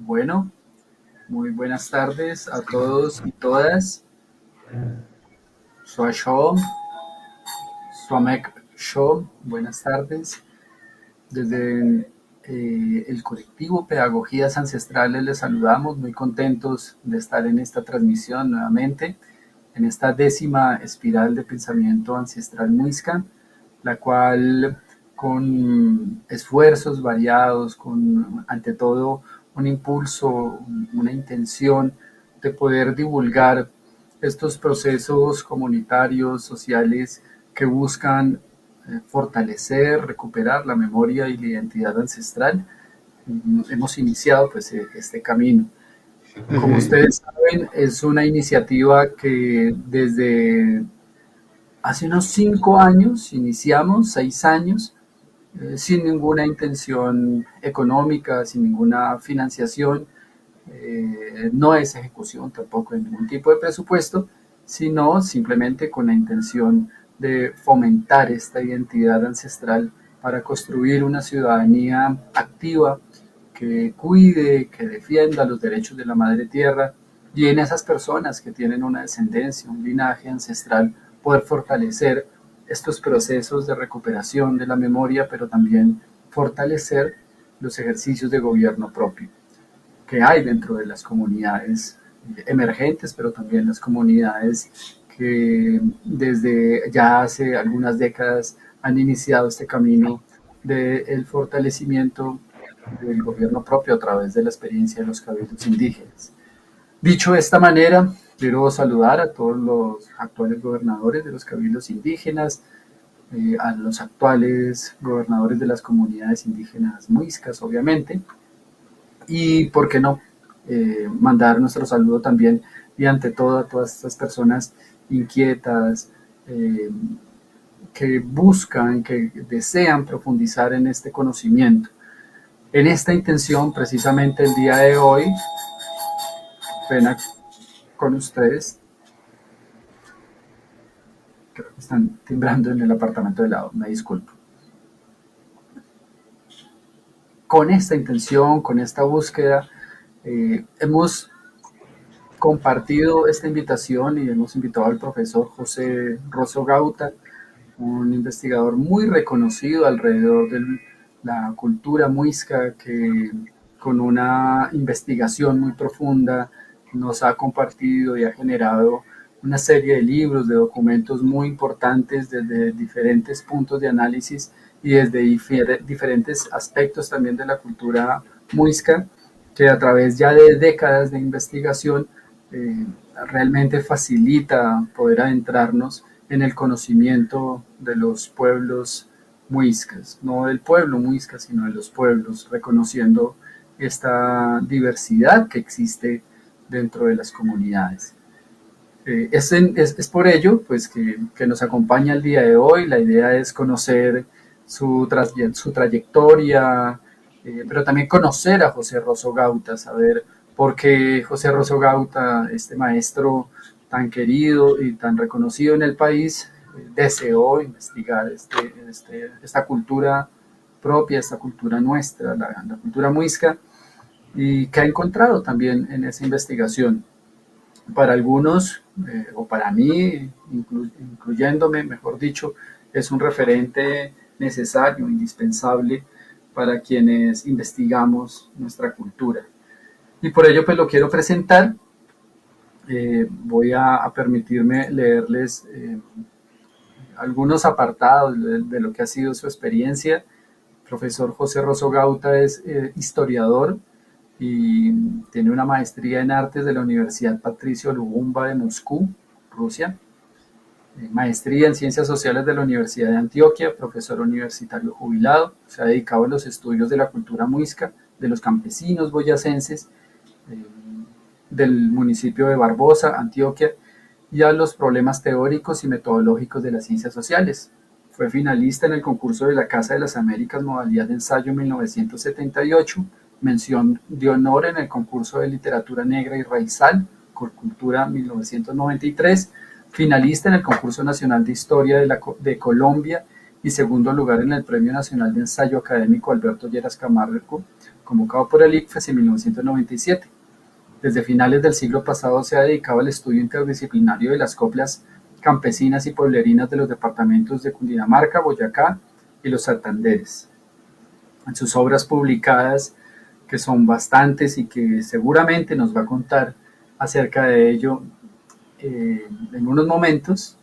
Bueno, muy buenas tardes a todos y todas. Swashom, Swamek Shom, buenas tardes. Desde el colectivo Pedagogías Ancestrales les saludamos, muy contentos de estar en esta transmisión nuevamente, en esta 10ª espiral de pensamiento ancestral muisca, la cual con esfuerzos variados, con ante todo un impulso, una intención de poder divulgar estos procesos comunitarios, sociales que buscan fortalecer, recuperar la memoria y la identidad ancestral. Hemos iniciado pues este camino. Como ustedes saben, es una iniciativa que desde hace unos 5 años iniciamos, 6 años, sin ninguna intención económica, sin ninguna financiación, no es ejecución tampoco de ningún tipo de presupuesto, sino simplemente con la intención de fomentar esta identidad ancestral para construir una ciudadanía activa que cuide, que defienda los derechos de la madre tierra y en esas personas que tienen una descendencia, un linaje ancestral, poder fortalecer estos procesos de recuperación de la memoria, pero también fortalecer los ejercicios de gobierno propio que hay dentro de las comunidades emergentes, pero también las comunidades que desde ya hace algunas décadas han iniciado este camino del fortalecimiento del gobierno propio a través de la experiencia de los cabildos indígenas. Dicho de esta manera, quiero saludar a todos los actuales gobernadores de los cabildos indígenas, a los actuales gobernadores de las comunidades indígenas muiscas, obviamente, y por qué no mandar nuestro saludo también y ante todo a todas estas personas inquietas que buscan, que desean profundizar en este conocimiento. En esta intención, precisamente el día de hoy, pena con ustedes, creo que están timbrando en el apartamento de lado, me disculpo. Con esta intención, con esta búsqueda, hemos compartido esta invitación y hemos invitado al profesor José Rosso Gauta, un investigador muy reconocido alrededor de la cultura muisca, que con una investigación muy profunda nos ha compartido y ha generado una serie de libros, de documentos muy importantes desde diferentes puntos de análisis y desde diferentes aspectos también de la cultura muisca, que a través ya de décadas de investigación realmente facilita poder adentrarnos en el conocimiento de los pueblos muiscas, no del pueblo muisca, sino de los pueblos, reconociendo esta diversidad que existe dentro de las comunidades. Es por ello pues, que nos acompaña el día de hoy. La idea es conocer su trayectoria, pero también conocer a José Rosso Gauta, saber por qué José Rosso Gauta, este maestro tan querido y tan reconocido en el país, deseó investigar esta cultura propia, esta cultura nuestra, la cultura muisca, y que ha encontrado también en esa investigación. Para algunos, o para mí, incluyéndome, mejor dicho, es un referente necesario, indispensable para quienes investigamos nuestra cultura. Y por ello, pues lo quiero presentar. Voy a permitirme leerles algunos apartados de lo que ha sido su experiencia. El profesor José Rosso Gauta es historiador y tiene una maestría en artes de la Universidad Patricio Lubumba de Moscú, Rusia, maestría en ciencias sociales de la Universidad de Antioquia, profesor universitario jubilado, se ha dedicado a los estudios de la cultura muisca, de los campesinos boyacenses, del municipio de Barbosa, Antioquia, y a los problemas teóricos y metodológicos de las ciencias sociales. Fue finalista en el concurso de la Casa de las Américas, modalidad de ensayo 1978, mención de honor en el concurso de literatura negra y raizal, Corcultura 1993, finalista en el concurso nacional de historia de Colombia y segundo lugar en el Premio Nacional de Ensayo Académico Alberto Lleras Camargo convocado por el ICFES en 1997. Desde finales del siglo pasado se ha dedicado al estudio interdisciplinario de las coplas campesinas y pueblerinas de los departamentos de Cundinamarca, Boyacá y los Santanderes. En sus obras publicadas, que son bastantes y que seguramente nos va a contar acerca de ello en unos momentos,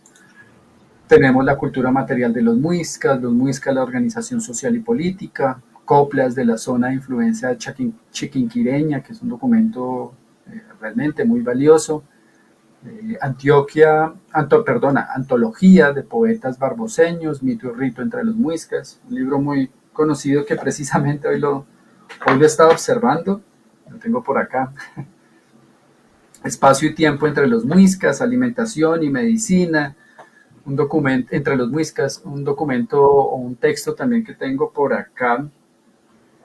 tenemos la cultura material de los muiscas, la organización social y política, coplas de la zona de influencia chiquinquireña, que es un documento realmente muy valioso, antología de poetas barboseños, mito y rito entre los muiscas, un libro muy conocido que precisamente hoy lo he estado observando, lo tengo por acá. Espacio y tiempo entre los muiscas, alimentación y medicina, un documento entre los muiscas, un documento o un texto también que tengo por acá,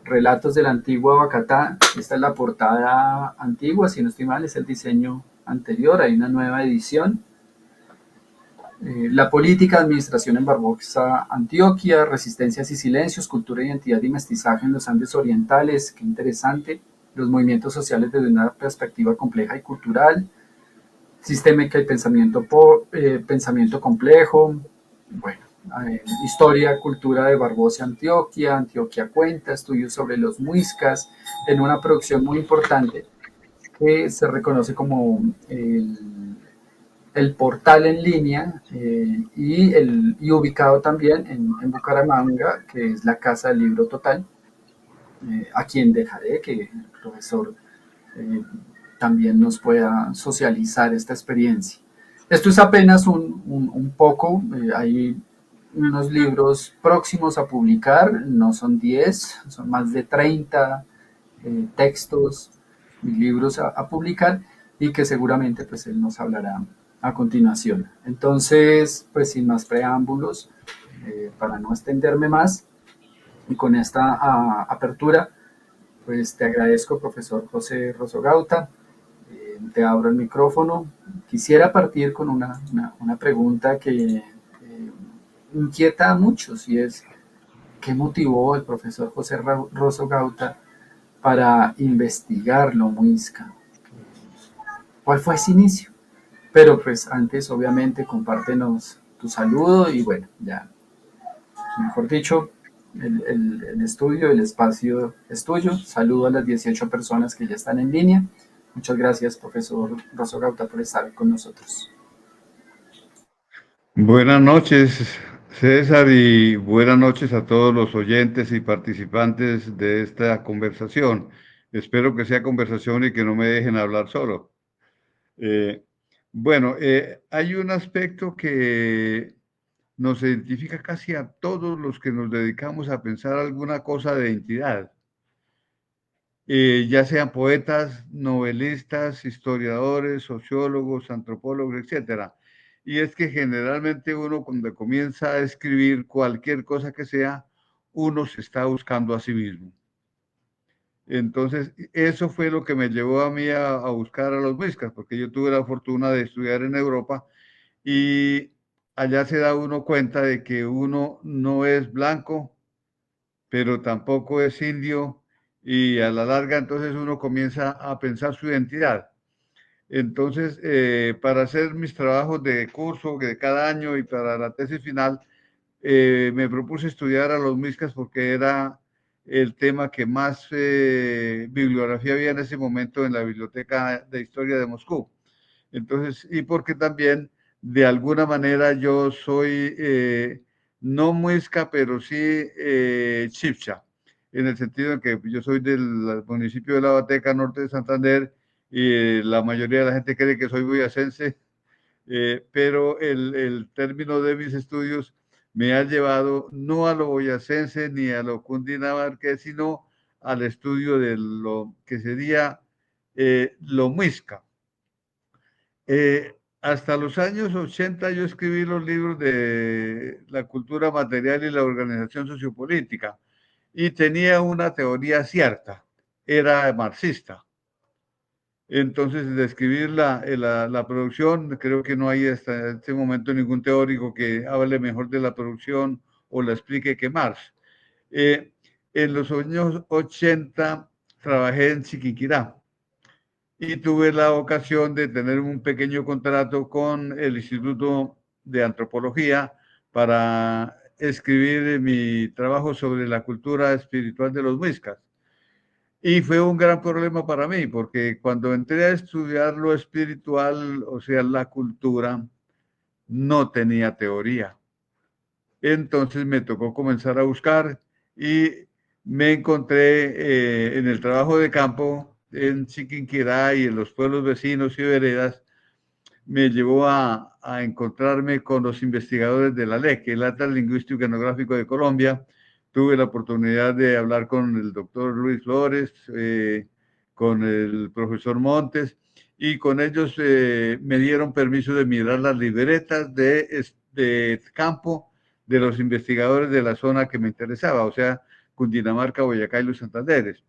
Relatos de la antigua Bacatá. Esta es la portada antigua, si no estoy mal, es el diseño anterior, hay una nueva edición. La política, administración en Barbosa, Antioquia, resistencias y silencios, cultura, identidad y mestizaje en los Andes orientales, qué interesante. Los movimientos sociales desde una perspectiva compleja y cultural, sistémica y pensamiento complejo, bueno, historia, cultura de Barbosa, Antioquia, Antioquia cuenta, estudios sobre los muiscas, en una producción muy importante que se reconoce como el portal en línea y ubicado también en Bucaramanga, que es la Casa del Libro Total, a quien dejaré que el profesor eh, también nos pueda socializar esta experiencia. Esto es apenas un poco, hay unos libros próximos a publicar, no son 10, son más de 30 textos y libros a publicar y que seguramente pues él nos hablará a continuación. Entonces, pues sin más preámbulos, para no extenderme más y con esta apertura, pues te agradezco, profesor José Rosogauta. Te abro el micrófono. Quisiera partir con una pregunta que inquieta a muchos y es, ¿qué motivó al profesor José Rosogauta para investigar lo muisca? ¿Cuál fue ese inicio? Pero pues antes, obviamente, compártenos tu saludo y bueno, ya, mejor dicho, el estudio, el espacio es tuyo. Saludo a las 18 personas que ya están en línea. Muchas gracias, profesor Rosogauta, por estar con nosotros. Buenas noches, César, y buenas noches a todos los oyentes y participantes de esta conversación. Espero que sea conversación y que no me dejen hablar solo. Eh, hay un aspecto que nos identifica casi a todos los que nos dedicamos a pensar alguna cosa de identidad, ya sean poetas, novelistas, historiadores, sociólogos, antropólogos, etcétera. Y es que generalmente uno cuando comienza a escribir cualquier cosa que sea, uno se está buscando a sí mismo. Entonces, eso fue lo que me llevó a mí a buscar a los muiscas, porque yo tuve la fortuna de estudiar en Europa y allá se da uno cuenta de que uno no es blanco, pero tampoco es indio, y a la larga entonces uno comienza a pensar su identidad. Entonces, para hacer mis trabajos de curso de cada año y para la tesis final, me propuse estudiar a los muiscas porque era el tema que más bibliografía había en ese momento en la Biblioteca de Historia de Moscú. Entonces, y porque también de alguna manera yo soy no muisca, pero sí chipcha, en el sentido de que yo soy del municipio de La Bateca, norte de Santander, y la mayoría de la gente cree que soy boyacense, pero el término de mis estudios me ha llevado no a lo boyacense ni a lo cundinamarqués, sino al estudio de lo que sería lo muisca. Hasta los años 80 yo escribí los libros de la cultura material y la organización sociopolítica y tenía una teoría cierta, era marxista. Entonces, de escribir la producción, creo que no hay hasta este momento ningún teórico que hable mejor de la producción o la explique que Marx. En los años 80 trabajé en Chiquinquirá y tuve la ocasión de tener un pequeño contrato con el Instituto de Antropología para escribir mi trabajo sobre la cultura espiritual de los muiscas. Y fue un gran problema para mí, porque cuando entré a estudiar lo espiritual, o sea, la cultura, no tenía teoría. Entonces me tocó comenzar a buscar y me encontré en el trabajo de campo en Chiquinquirá y en los pueblos vecinos y veredas, me llevó a encontrarme con los investigadores de la LEC, el Atlas Lingüístico y Etnográfico de Colombia. Tuve la oportunidad de hablar con el doctor Luis Flores, con el profesor Montes, y con ellos me dieron permiso de mirar las libretas de campo de los investigadores de la zona que me interesaba, o sea, Cundinamarca, Boyacá y los Santanderes.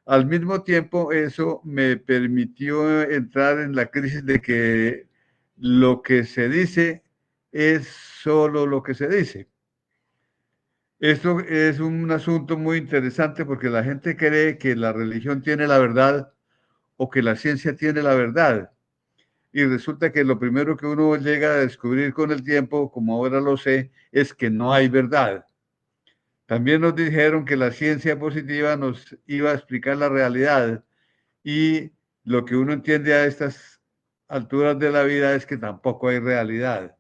Al mismo tiempo, eso me permitió entrar en la crisis de que lo que se dice es solo lo que se dice. Esto es un asunto muy interesante porque la gente cree que la religión tiene la verdad o que la ciencia tiene la verdad. Y resulta que lo primero que uno llega a descubrir con el tiempo, como ahora lo sé, es que no hay verdad. También nos dijeron que la ciencia positiva nos iba a explicar la realidad y lo que uno entiende a estas alturas de la vida es que tampoco hay realidad.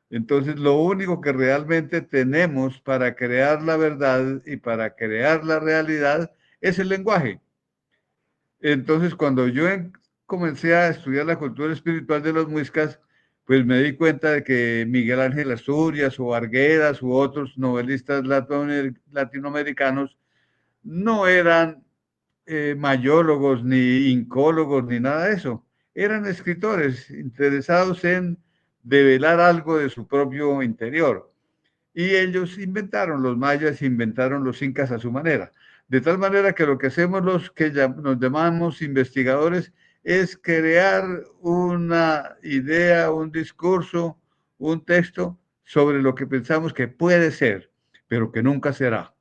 Entonces, lo único que realmente tenemos para crear la verdad y para crear la realidad es el lenguaje. Entonces, cuando yo comencé a estudiar la cultura espiritual de los muiscas, pues me di cuenta de que Miguel Ángel Asturias o Arguedas u otros novelistas latinoamericanos no eran mayólogos, ni incólogos, ni nada de eso. Eran escritores interesados en develar algo de su propio interior. Y ellos inventaron, los mayas inventaron los incas a su manera. De tal manera que lo que hacemos los que nos llamamos investigadores es crear una idea, un discurso, un texto sobre lo que pensamos que puede ser, pero que nunca será.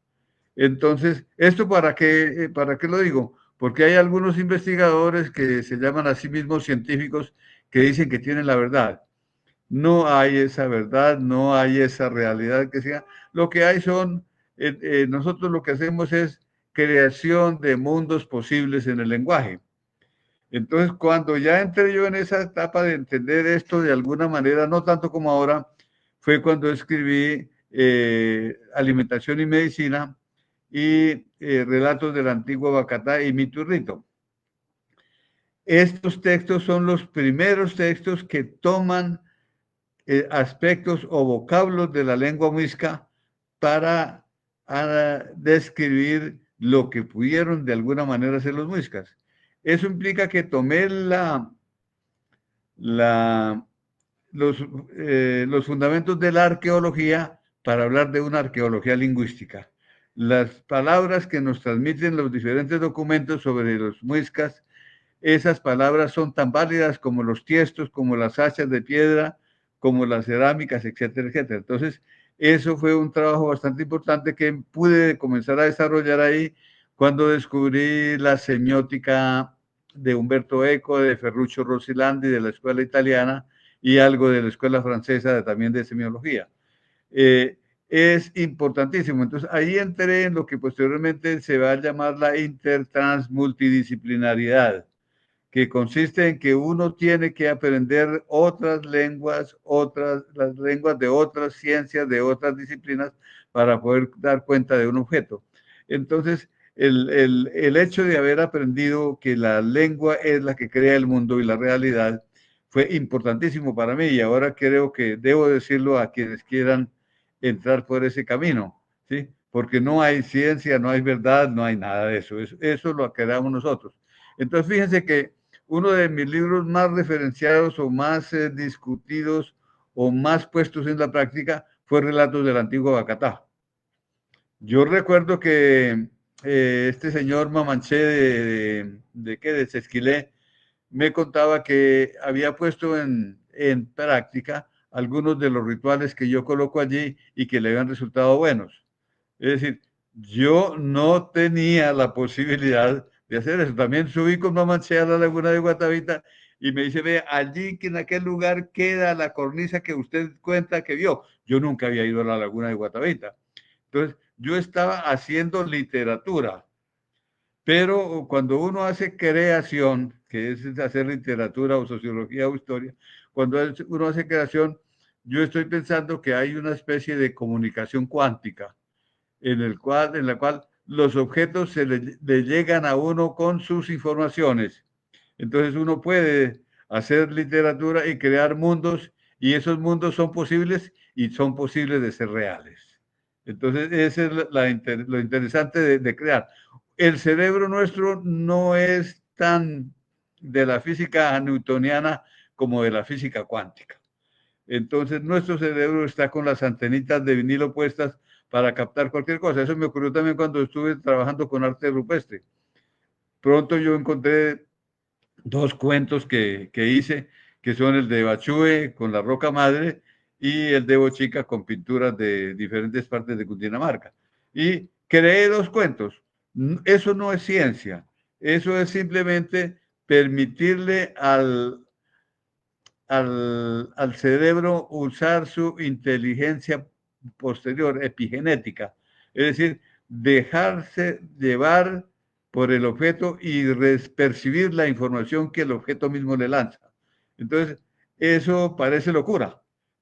Entonces, ¿esto para qué lo digo? Porque hay algunos investigadores que se llaman a sí mismos científicos que dicen que tienen la verdad. No hay esa verdad, no hay esa realidad que sea. Lo que hay son, nosotros lo que hacemos es creación de mundos posibles en el lenguaje. Entonces, cuando ya entré yo en esa etapa de entender esto de alguna manera, no tanto como ahora, fue cuando escribí Alimentación y Medicina y Relatos de la Antigua Bacatá y Miturrito. Estos textos son los primeros textos que toman aspectos o vocablos de la lengua muisca para describir lo que pudieron de alguna manera hacer los muiscas. Eso implica que tomé la, los fundamentos de la arqueología para hablar de una arqueología lingüística. Las palabras que nos transmiten los diferentes documentos sobre los muiscas, esas palabras son tan válidas como los tiestos, como las hachas de piedra, como las cerámicas, etcétera, etcétera. Entonces, eso fue un trabajo bastante importante que pude comenzar a desarrollar ahí cuando descubrí la semiótica de Umberto Eco, de Ferruccio Rosilandi, de la escuela italiana, y algo de la escuela francesa también de semiología. Es importantísimo. Entonces, ahí entré en lo que posteriormente se va a llamar la intertransmultidisciplinariedad, que consiste en que uno tiene que aprender otras lenguas, las lenguas de otras ciencias, de otras disciplinas, para poder dar cuenta de un objeto. Entonces, el hecho de haber aprendido que la lengua es la que crea el mundo y la realidad fue importantísimo para mí y ahora creo que debo decirlo a quienes quieran entrar por ese camino, ¿sí? Porque no hay ciencia, no hay verdad, no hay nada de eso. Eso lo creamos nosotros. Entonces, fíjense que uno de mis libros más referenciados o más discutidos o más puestos en la práctica fue Relatos de la Antigua Bacatá. Yo recuerdo que este señor Mamanché de Sesquilé me contaba que había puesto en práctica algunos de los rituales que yo coloco allí y que le habían resultado buenos. Es decir, Yo no tenía la posibilidad de hacer eso. También subí con Mamá Che a la laguna de Guatavita y me dice, ve, allí que en aquel lugar queda la cornisa que usted cuenta que vio. Yo nunca había ido a la laguna de Guatavita. Entonces, yo estaba haciendo literatura, pero cuando uno hace creación, que es hacer literatura o sociología o historia, cuando uno hace creación, yo estoy pensando que hay una especie de comunicación cuántica en la cual los objetos le llegan a uno con sus informaciones. Entonces uno puede hacer literatura y crear mundos y esos mundos son posibles y son posibles de ser reales. Entonces, ese es lo interesante de crear. El cerebro nuestro no es tan de la física newtoniana como de la física cuántica. Entonces, nuestro cerebro está con las antenitas de vinilo puestas para captar cualquier cosa. Eso me ocurrió también cuando estuve trabajando con arte rupestre. Pronto yo encontré dos cuentos que hice, que son el de Bachue con la roca madre y el de Bochica con pinturas de diferentes partes de Cundinamarca. Y creé dos cuentos. Eso no es ciencia, eso es simplemente permitirle al cerebro usar su inteligencia posterior, epigenética, es decir, dejarse llevar por el objeto y percibir la información que el objeto mismo le lanza. Entonces, eso parece locura,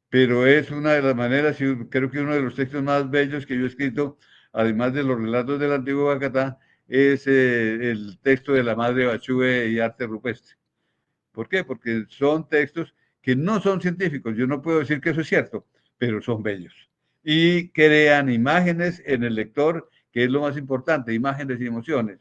pero es una de las maneras, y creo que uno de los textos más bellos que yo he escrito, además de los relatos del antiguo Bacatá, es el texto de la madre Bachue y arte rupestre. ¿Por qué? Porque son textos que no son científicos. Yo no puedo decir que eso es cierto, pero son bellos. Y crean imágenes en el lector, que es lo más importante, imágenes y emociones.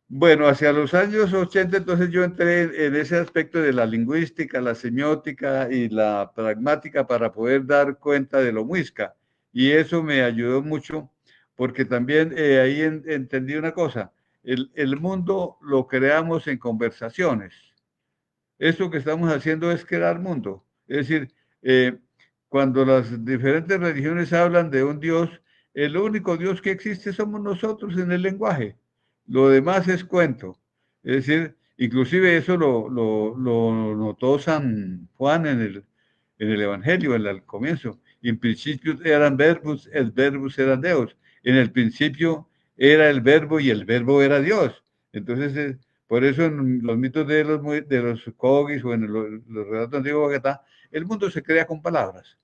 Bueno, hacia los años 80, entonces yo entré en ese aspecto de la lingüística, la semiótica y la pragmática para poder dar cuenta de lo muisca. Y eso me ayudó mucho porque también ahí entendí una cosa, el mundo lo creamos en conversaciones. Esto que estamos haciendo es crear mundo. Es decir, cuando las diferentes religiones hablan de un Dios, el único Dios que existe somos nosotros en el lenguaje. Lo demás es cuento. Es decir, inclusive eso lo notó San Juan en el Evangelio, al comienzo. En principio eran verbos, el verbus era Dios. En el principio era el verbo y el verbo era Dios. Entonces, por eso en los mitos de los Kogis o en los relatos antiguos de Bogotá, el mundo se crea con palabras,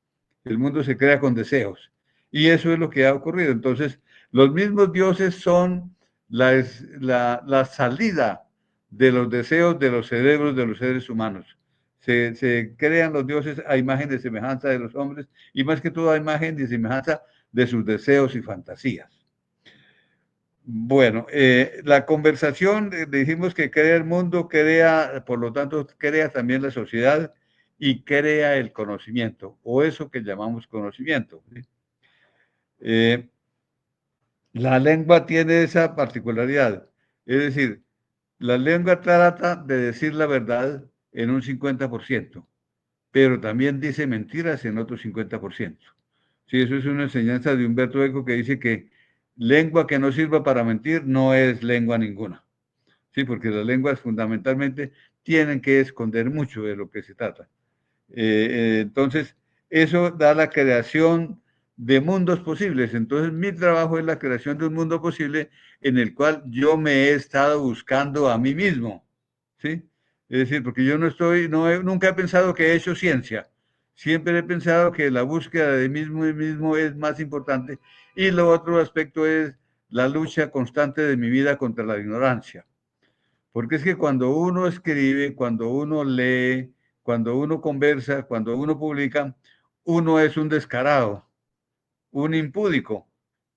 el mundo se crea con deseos. Y eso es lo que ha ocurrido. Entonces, los mismos dioses son la salida de los deseos de los cerebros de los seres humanos. Se crean los dioses a imagen de semejanza de los hombres y más que todo a imagen de semejanza de sus deseos y fantasías. Bueno, la conversación, dijimos que crea el mundo, crea, por lo tanto, crea también la sociedad y crea el conocimiento, o eso que llamamos conocimiento. ¿Sí? La lengua tiene esa particularidad, es decir, la lengua trata de decir la verdad en un 50%, pero también dice mentiras en otro 50%. Sí, eso es una enseñanza de Humberto Eco que dice que lengua que no sirva para mentir no es lengua ninguna. Sí, porque las lenguas fundamentalmente tienen que esconder mucho de lo que se trata. Entonces, eso da la creación de mundos posibles. Entonces, mi trabajo es la creación de un mundo posible en el cual yo me he estado buscando a mí mismo. ¿Sí? Es decir, porque yo no estoy, nunca he pensado que he hecho ciencia. Siempre he pensado que la búsqueda de mí mismo es más importante. Y lo otro aspecto es la lucha constante de mi vida contra la ignorancia. Porque es que cuando uno escribe, cuando uno lee, cuando uno conversa, cuando uno publica, uno es un descarado, un impúdico,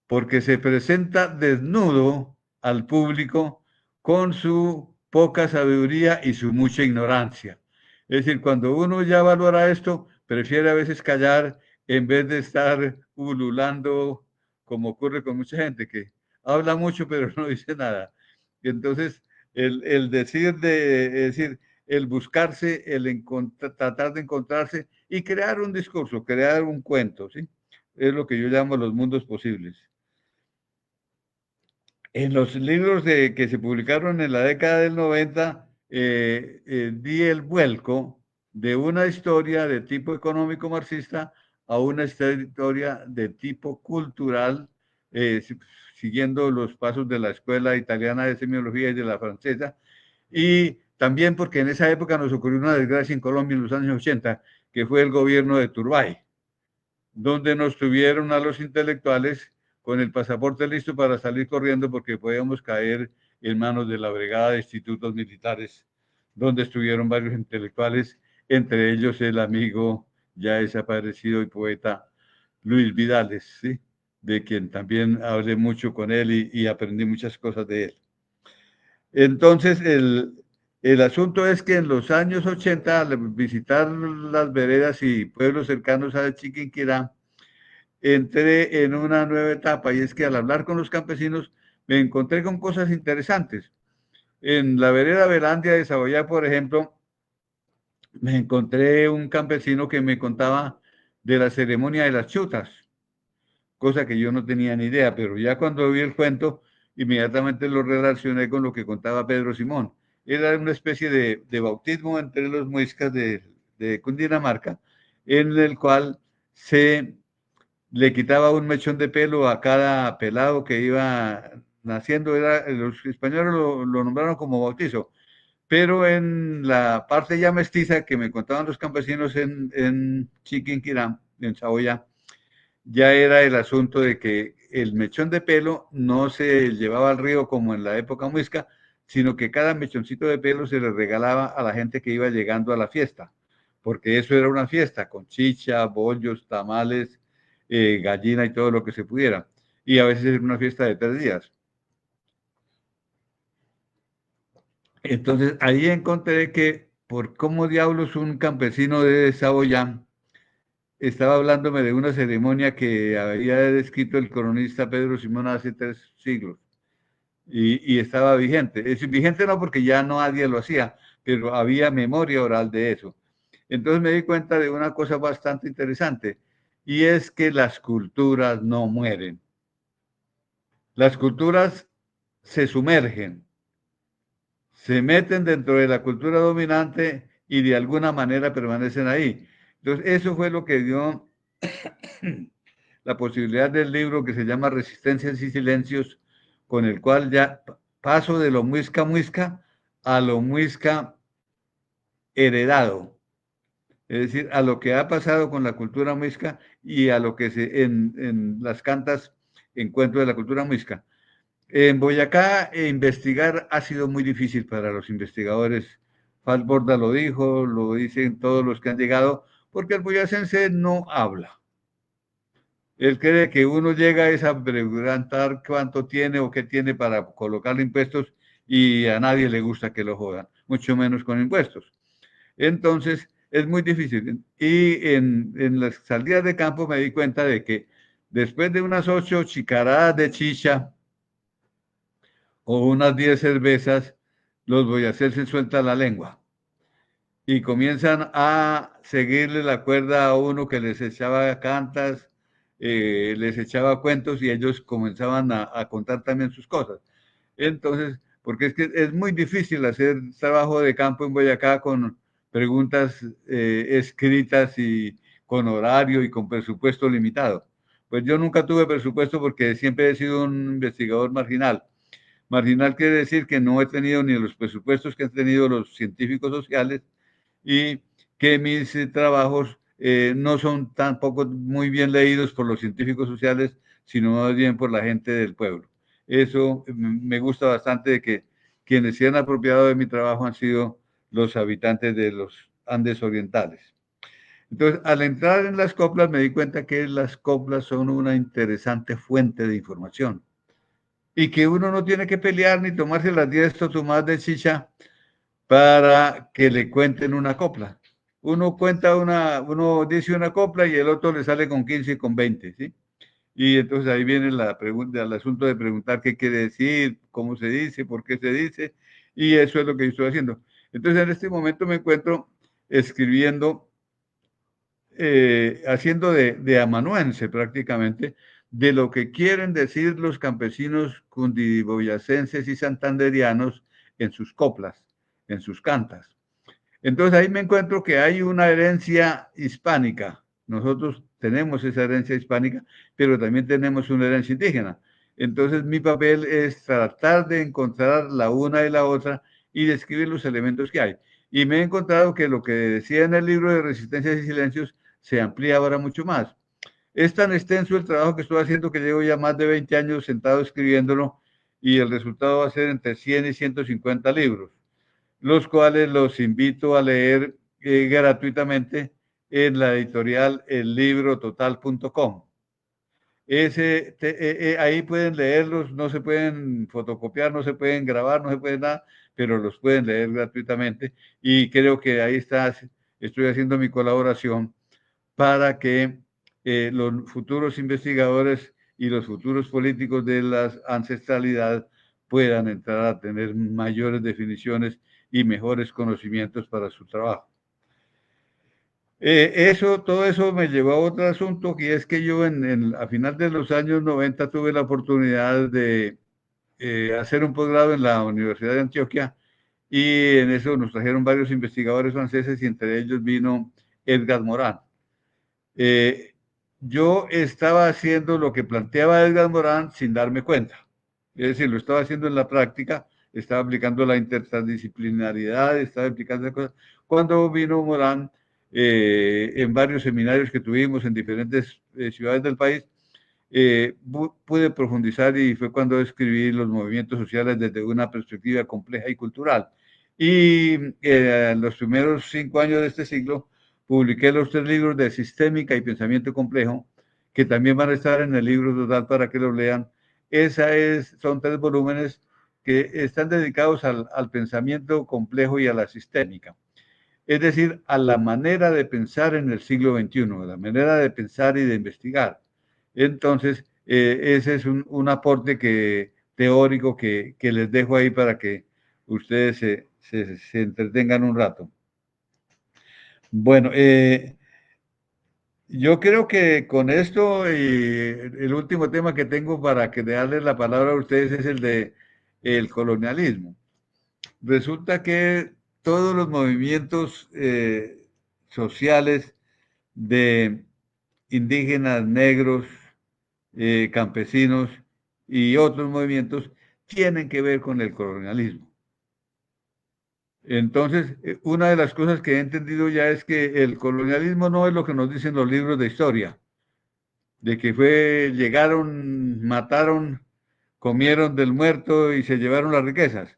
porque se presenta desnudo al público con su poca sabiduría y su mucha ignorancia. Es decir, cuando uno ya valora esto, prefiere a veces callar en vez de estar ululando, como ocurre con mucha gente que habla mucho pero no dice nada. Entonces, el decir, el buscarse, tratar de encontrarse y crear un discurso, crear un cuento, ¿sí? Es lo que yo llamo los mundos posibles. En los libros que se publicaron en la década del 90, di el vuelco de una historia de tipo económico marxista a una historia de tipo cultural, eh, si- siguiendo los pasos de la escuela italiana de semiología y de la francesa, y también porque en esa época nos ocurrió una desgracia en Colombia en los años 80, que fue el gobierno de Turbay, donde nos tuvieron a los intelectuales con el pasaporte listo para salir corriendo porque podíamos caer en manos de la brigada de institutos militares, donde estuvieron varios intelectuales, entre ellos el amigo ya desaparecido y poeta Luis Vidales, ¿sí? De quien también hablé mucho con él y aprendí muchas cosas de él. Entonces, el asunto es que en los años 80, al visitar las veredas y pueblos cercanos a Chiquinquirá, entré en una nueva etapa y es que al hablar con los campesinos me encontré con cosas interesantes. En la vereda Velandia de Saboyá, por ejemplo, me encontré un campesino que me contaba de la ceremonia de las chutas, cosa que yo no tenía ni idea, pero ya cuando vi el cuento, inmediatamente lo relacioné con lo que contaba Pedro Simón. Era una especie de bautismo entre los muiscas de Cundinamarca, en el cual se le quitaba un mechón de pelo a cada pelado que iba naciendo. Los españoles lo nombraron como bautizo, pero en la parte ya mestiza que me contaban los campesinos en Chiquinquirá, en Saboya, ya era el asunto de que el mechón de pelo no se llevaba al río como en la época muisca, sino que cada mechoncito de pelo se le regalaba a la gente que iba llegando a la fiesta, porque eso era una fiesta con chicha, bollos, tamales, gallina y todo lo que se pudiera. Y a veces era una fiesta de 3 días. Entonces ahí encontré que por cómo diablos un campesino de Saboyán estaba hablándome de una ceremonia que había descrito el cronista Pedro Simón hace 3 siglos y estaba vigente. Es vigente no porque ya no nadie lo hacía, pero había memoria oral de eso. Entonces me di cuenta de una cosa bastante interesante y es que las culturas no mueren. Las culturas se sumergen, se meten dentro de la cultura dominante y de alguna manera permanecen ahí. Entonces eso fue lo que dio la posibilidad del libro que se llama Resistencias y Silencios, con el cual ya paso de lo muisca muisca a lo muisca heredado, es decir, a lo que ha pasado con la cultura muisca y a lo que en las cantas encuentro de la cultura muisca. En Boyacá, investigar ha sido muy difícil para los investigadores. Falborda lo dijo, lo dicen todos los que han llegado, porque el boyacense no habla. Él cree que uno llega es a preguntar cuánto tiene o qué tiene para colocarle impuestos y a nadie le gusta que lo jodan, mucho menos con impuestos. Entonces, es muy difícil. Y en las salidas de campo me di cuenta de que después de unas 8 chicaradas de chicha o unas 10 cervezas, los boyacenses sueltan la lengua y comienzan a seguirle la cuerda a uno que les echaba cantas, les echaba cuentos y ellos comenzaban a contar también sus cosas. Entonces, porque es que es muy difícil hacer trabajo de campo en Boyacá con preguntas escritas y con horario y con presupuesto limitado. Pues yo nunca tuve presupuesto porque siempre he sido un investigador marginal. Marginal quiere decir que no he tenido ni los presupuestos que han tenido los científicos sociales y que mis trabajos no son tampoco muy bien leídos por los científicos sociales, sino más bien por la gente del pueblo. Eso me gusta bastante de que quienes se han apropiado de mi trabajo han sido los habitantes de los Andes orientales. Entonces, al entrar en las coplas me di cuenta que las coplas son una interesante fuente de información y que uno no tiene que pelear ni tomarse las 10 totumadas de chicha para que le cuenten una copla. Uno dice una copla y el otro le sale con 15 y con 20, ¿sí? Y entonces ahí viene la pregunta, el asunto de preguntar qué quiere decir, cómo se dice, por qué se dice, y eso es lo que yo estoy haciendo. Entonces en este momento me encuentro escribiendo, haciendo de amanuense prácticamente, de lo que quieren decir los campesinos cundiboyacenses y santanderianos en sus coplas, en sus cantas. Entonces ahí me encuentro que hay una herencia hispánica. Nosotros tenemos esa herencia hispánica, pero también tenemos una herencia indígena. Entonces mi papel es tratar de encontrar la una y la otra y describir los elementos que hay. Y me he encontrado que lo que decía en el libro de Resistencias y Silencios se amplía ahora mucho más. Es tan extenso el trabajo que estoy haciendo que llevo ya más de 20 años sentado escribiéndolo y el resultado va a ser entre 100 y 150 libros, los cuales los invito a leer gratuitamente en la editorial ellibrototal.com. Ahí pueden leerlos, no se pueden fotocopiar, no se pueden grabar, no se pueden nada, pero los pueden leer gratuitamente y creo que ahí estoy haciendo mi colaboración para que los futuros investigadores y los futuros políticos de la ancestralidad puedan entrar a tener mayores definiciones y mejores conocimientos para su trabajo. Todo eso me llevó a otro asunto, que es que yo a final de los años 90 tuve la oportunidad de hacer un posgrado en la Universidad de Antioquia y en eso nos trajeron varios investigadores franceses y entre ellos vino Edgar Morin. Yo estaba haciendo lo que planteaba Edgar Morin sin darme cuenta. Es decir, lo estaba haciendo en la práctica, estaba aplicando la interdisciplinaridad, estaba aplicando cosas. Cuando vino Morin, en varios seminarios que tuvimos en diferentes ciudades del país, pude profundizar y fue cuando escribí los movimientos sociales desde una perspectiva compleja y cultural. Y en los primeros 5 años de este siglo, publiqué los 3 libros de Sistémica y Pensamiento Complejo, que también van a estar en el libro total para que los lean. Son 3 volúmenes que están dedicados al pensamiento complejo y a la sistémica. Es decir, a la manera de pensar en el siglo XXI, a la manera de pensar y de investigar. Entonces, ese es un aporte teórico que les dejo ahí para que ustedes se entretengan un rato. Bueno, yo creo que con esto el último tema que tengo para que darles la palabra a ustedes es el de el colonialismo. Resulta que todos los movimientos sociales de indígenas, negros, campesinos y otros movimientos tienen que ver con el colonialismo. Entonces, una de las cosas que he entendido ya es que el colonialismo no es lo que nos dicen los libros de historia, de que llegaron, mataron, comieron del muerto y se llevaron las riquezas.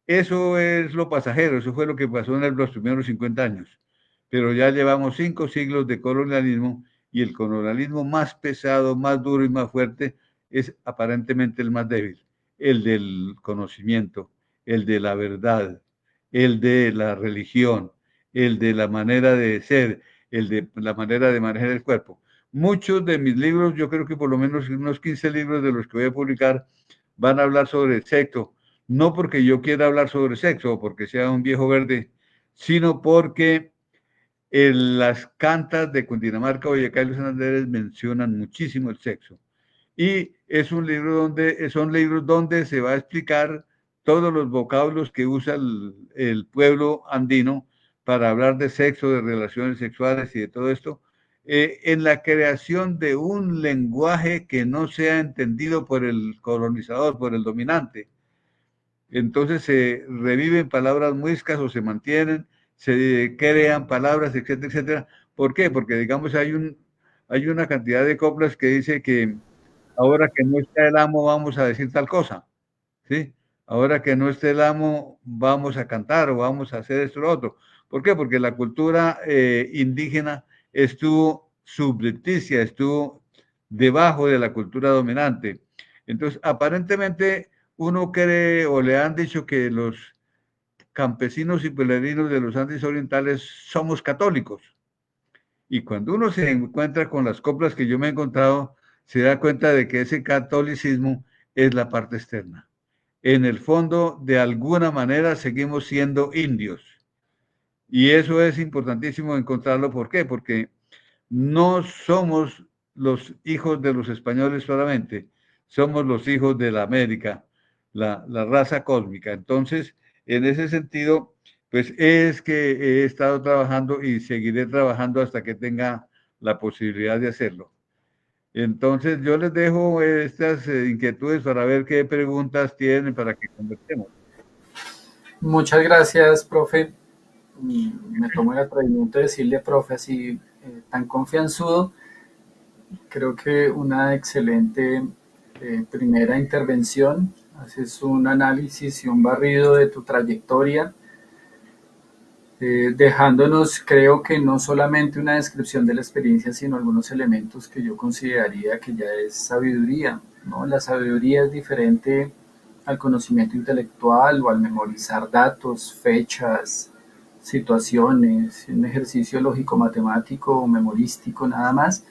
Eso es lo pasajero, eso fue lo que pasó en los primeros 50 años. Pero ya llevamos 5 siglos de colonialismo y el colonialismo más pesado, más duro y más fuerte es aparentemente el más débil, el del conocimiento, el de la verdad, el de la religión, el de la manera de ser, el de la manera de manejar el cuerpo. Muchos de mis libros, yo creo que por lo menos unos 15 libros de los que voy a publicar, van a hablar sobre sexo, no porque yo quiera hablar sobre sexo o porque sea un viejo verde, sino porque en las cantas de Cundinamarca, Boyacá y los Andes mencionan muchísimo el sexo. Y son libros donde se va a explicar todos los vocablos que usa el pueblo andino para hablar de sexo, de relaciones sexuales y de todo esto, en la creación de un lenguaje que no sea entendido por el colonizador, por el dominante. Entonces se reviven palabras muiscas o se mantienen, se crean palabras, etcétera, etcétera. ¿Por qué? Porque, digamos, hay una cantidad de coplas que dice que ahora que no está el amo vamos a decir tal cosa, ¿sí? Ahora que no esté el amo vamos a cantar o vamos a hacer esto o lo otro. ¿Por qué? Porque la cultura indígena estuvo subrepticia, estuvo debajo de la cultura dominante. Entonces, aparentemente uno cree o le han dicho que los campesinos y pueblerinos de los Andes orientales somos católicos. Y cuando uno se encuentra con las coplas que yo me he encontrado, se da cuenta de que ese catolicismo es la parte externa. En el fondo, de alguna manera, seguimos siendo indios. Y eso es importantísimo encontrarlo. ¿Por qué? Porque no somos los hijos de los españoles solamente, somos los hijos de la América, la raza cósmica. Entonces, en ese sentido, pues es que he estado trabajando y seguiré trabajando hasta que tenga la posibilidad de hacerlo. Entonces, yo les dejo estas inquietudes para ver qué preguntas tienen para que conversemos. Muchas gracias, profe. Me tomo el atrevimiento de decirle, profe, así tan confianzudo. Creo que una excelente primera intervención. Haces un análisis y un barrido de tu trayectoria, dejándonos, creo que no solamente una descripción de la experiencia, sino algunos elementos que yo consideraría que ya es sabiduría, ¿no? La sabiduría es diferente al conocimiento intelectual o al memorizar datos, fechas, situaciones, un ejercicio lógico-matemático o memorístico nada más,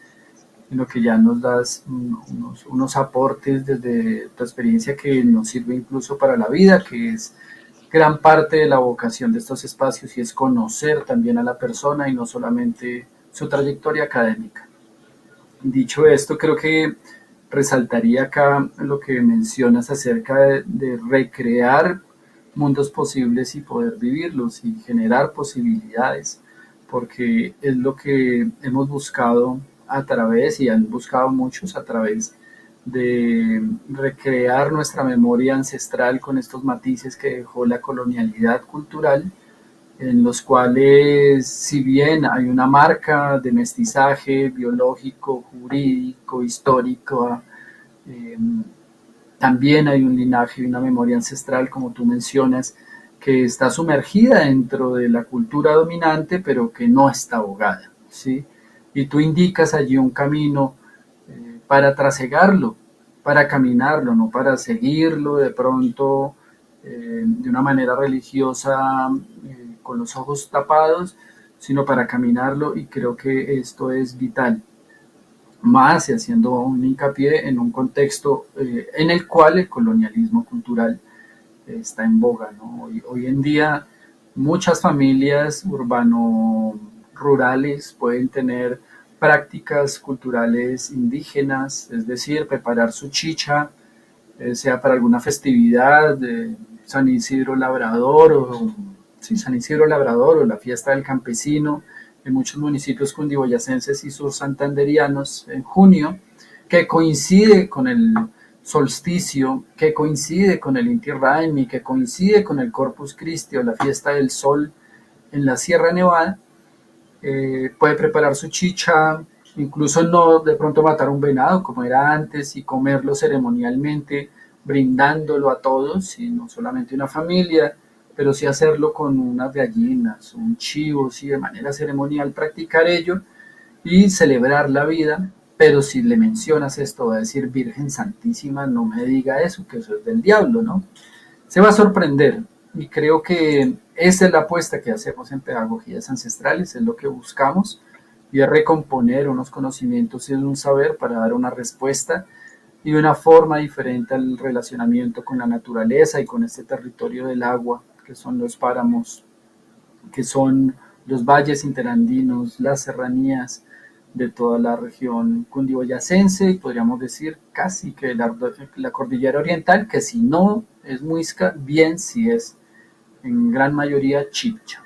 sino que ya nos das unos aportes desde tu experiencia que nos sirve incluso para la vida, que es gran parte de la vocación de estos espacios y es conocer también a la persona y no solamente su trayectoria académica. Dicho esto, creo que resaltaría acá lo que mencionas acerca de recrear mundos posibles y poder vivirlos y generar posibilidades, porque es lo que hemos buscado a través, y han buscado muchos a través de recrear nuestra memoria ancestral con estos matices que dejó la colonialidad cultural, en los cuales, si bien hay una marca de mestizaje biológico, jurídico, histórico, eh, también hay un linaje y una memoria ancestral, como tú mencionas, que está sumergida dentro de la cultura dominante, pero que no está ahogada, ¿sí? Y tú indicas allí un camino para trasegarlo, para caminarlo, no para seguirlo de pronto de una manera religiosa con los ojos tapados, sino para caminarlo, y creo que esto es vital, más y haciendo un hincapié en un contexto en el cual el colonialismo cultural está en boga, ¿no? Hoy en día muchas familias urbano-rurales pueden tener prácticas culturales indígenas, es decir, preparar su chicha, sea para alguna festividad de San Isidro Labrador o sí, San Isidro Labrador o la fiesta del campesino en muchos municipios cundiboyacenses y sursantanderianos en junio, que coincide con el solsticio, que coincide con el Inti Raymi, que coincide con el Corpus Christi o la fiesta del sol en la Sierra Nevada. Puede preparar su chicha, incluso no de pronto matar un venado como era antes y comerlo ceremonialmente, brindándolo a todos, y no solamente una familia, pero sí hacerlo con unas gallinas, un chivo, sí, de manera ceremonial practicar ello y celebrar la vida. Pero si le mencionas esto, va a decir Virgen Santísima, no me diga eso, que eso es del diablo, ¿no? Se va a sorprender, y creo que esa es la apuesta que hacemos en pedagogías ancestrales, es lo que buscamos, y es recomponer unos conocimientos y un saber para dar una respuesta y una forma diferente al relacionamiento con la naturaleza y con este territorio del agua, que son los páramos, que son los valles interandinos, las serranías de toda la región cundiboyacense, y podríamos decir casi que la cordillera oriental, que si no es muisca, bien si es en gran mayoría chibcha,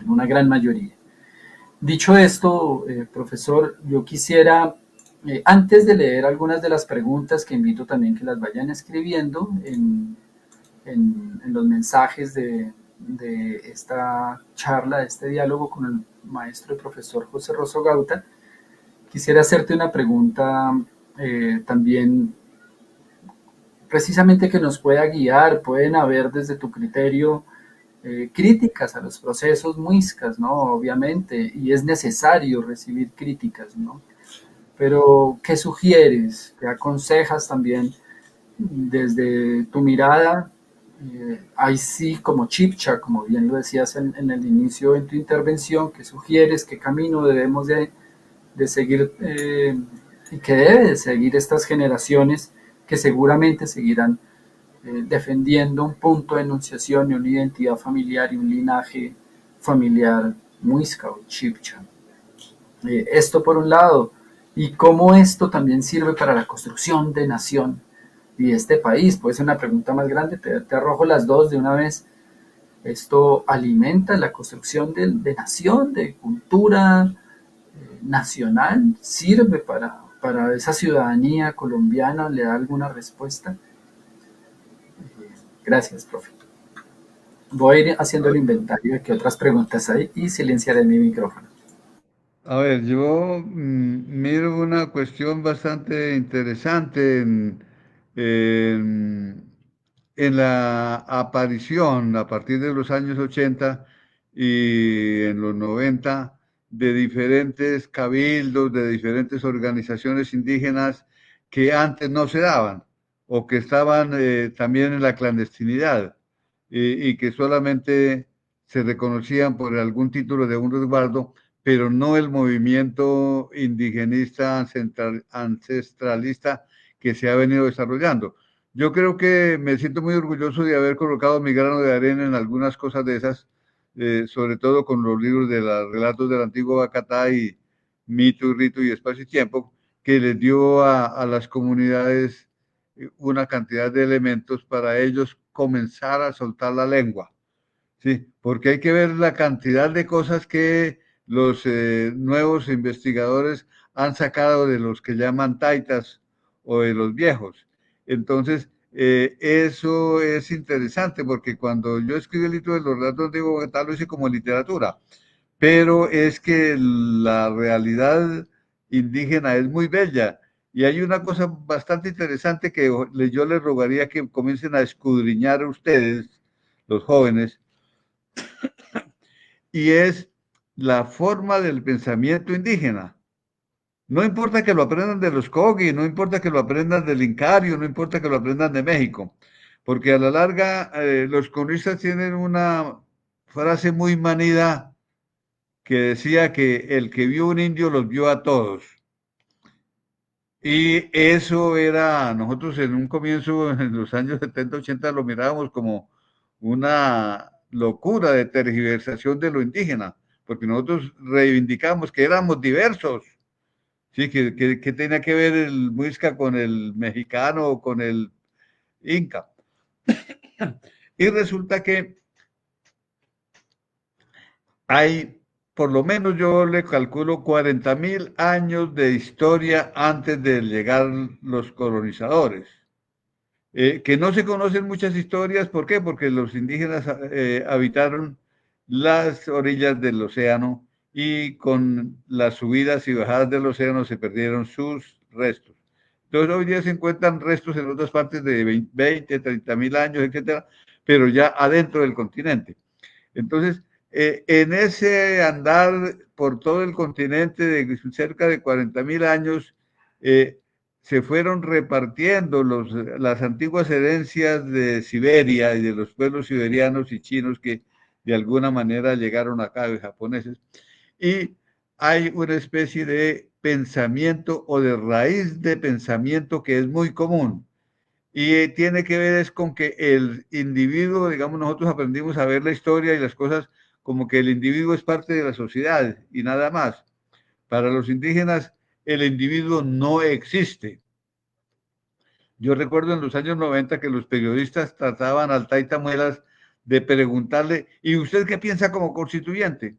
en una gran mayoría. Dicho esto, profesor, yo quisiera, antes de leer algunas de las preguntas, que invito también que las vayan escribiendo en los mensajes de esta charla, de este diálogo con el maestro y profesor José Rosso Gauta, quisiera hacerte una pregunta también precisamente que nos pueda guiar. Pueden haber desde tu criterio críticas a los procesos muiscas, ¿no? Obviamente, y es necesario recibir críticas, ¿no? Pero, ¿qué sugieres? ¿Qué aconsejas también desde tu mirada? Ahí sí, como chipcha, como bien lo decías en el inicio de tu intervención, ¿qué sugieres? ¿Qué camino debemos de seguir y que debe de seguir estas generaciones que seguramente seguirán defendiendo un punto de enunciación y una identidad familiar y un linaje familiar muisca o chipcha? Esto por un lado. y cómo esto también sirve para la construcción de nación y de este país. Puede ser una pregunta más grande, te arrojo las dos de una vez. Esto alimenta la construcción de nación, de cultura nacional, sirve para esa ciudadanía colombiana, le da alguna respuesta. Gracias, profe. Voy a ir haciendo el inventario de qué otras preguntas hay y silenciaré mi micrófono. A ver, yo miro una cuestión bastante interesante en, en la aparición a partir de los años 80 y en los 90 de diferentes cabildos, de diferentes organizaciones indígenas que antes no se daban o que estaban también en la clandestinidad y que solamente se reconocían por algún título de un resguardo, pero no el movimiento indigenista ancestralista que se ha venido desarrollando. Yo creo que me siento muy orgulloso de haber colocado mi grano de arena en algunas cosas de esas, sobre todo con los libros de los relatos del antiguo Bacatá y Mito y Rito y Espacio y Tiempo, que les dio a las comunidades una cantidad de elementos para ellos comenzar a soltar la lengua. Sí, porque hay que ver la cantidad de cosas que los nuevos investigadores han sacado de los que llaman taitas o de los viejos. Entonces, eso es interesante porque cuando yo escribí el libro de los relatos de Bogotá lo hice como literatura, pero es que la realidad indígena es muy bella. Y hay una cosa bastante interesante que yo les rogaría que comiencen a escudriñar a ustedes, los jóvenes, y es la forma del pensamiento indígena. No importa que lo aprendan de los Kogi, no importa que lo aprendan del Incario, no importa que lo aprendan de México, porque a la larga los comunistas tienen una frase muy manida que decía que el que vio un indio los vio a todos. Y eso era, nosotros en un comienzo, en los años 70, 80, lo mirábamos como una locura de tergiversación de lo indígena, porque nosotros reivindicamos que éramos diversos, sí, que tenía que ver el muisca con el mexicano o con el inca. Y resulta que hay, por lo menos yo le calculo 40.000 años de historia antes de llegar los colonizadores. Que no se conocen muchas historias, ¿por qué? Porque los indígenas habitaron las orillas del océano y con las subidas y bajadas del océano se perdieron sus restos. Entonces hoy día se encuentran restos en otras partes de 20, 30.000 años, etcétera, pero ya adentro del continente. Entonces, en ese andar por todo el continente de cerca de 40.000 años, eh, se fueron repartiendo las antiguas herencias de Siberia y de los pueblos siberianos y chinos que de alguna manera llegaron acá, de japoneses, y hay una especie de pensamiento o de raíz de pensamiento que es muy común. Y tiene que ver es con que el individuo, digamos, nosotros aprendimos a ver la historia y las cosas como que el individuo es parte de la sociedad y nada más. Para los indígenas, el individuo no existe. Yo recuerdo en los años 90 que los periodistas trataban al Taita Muelas de preguntarle, ¿y usted qué piensa como constituyente?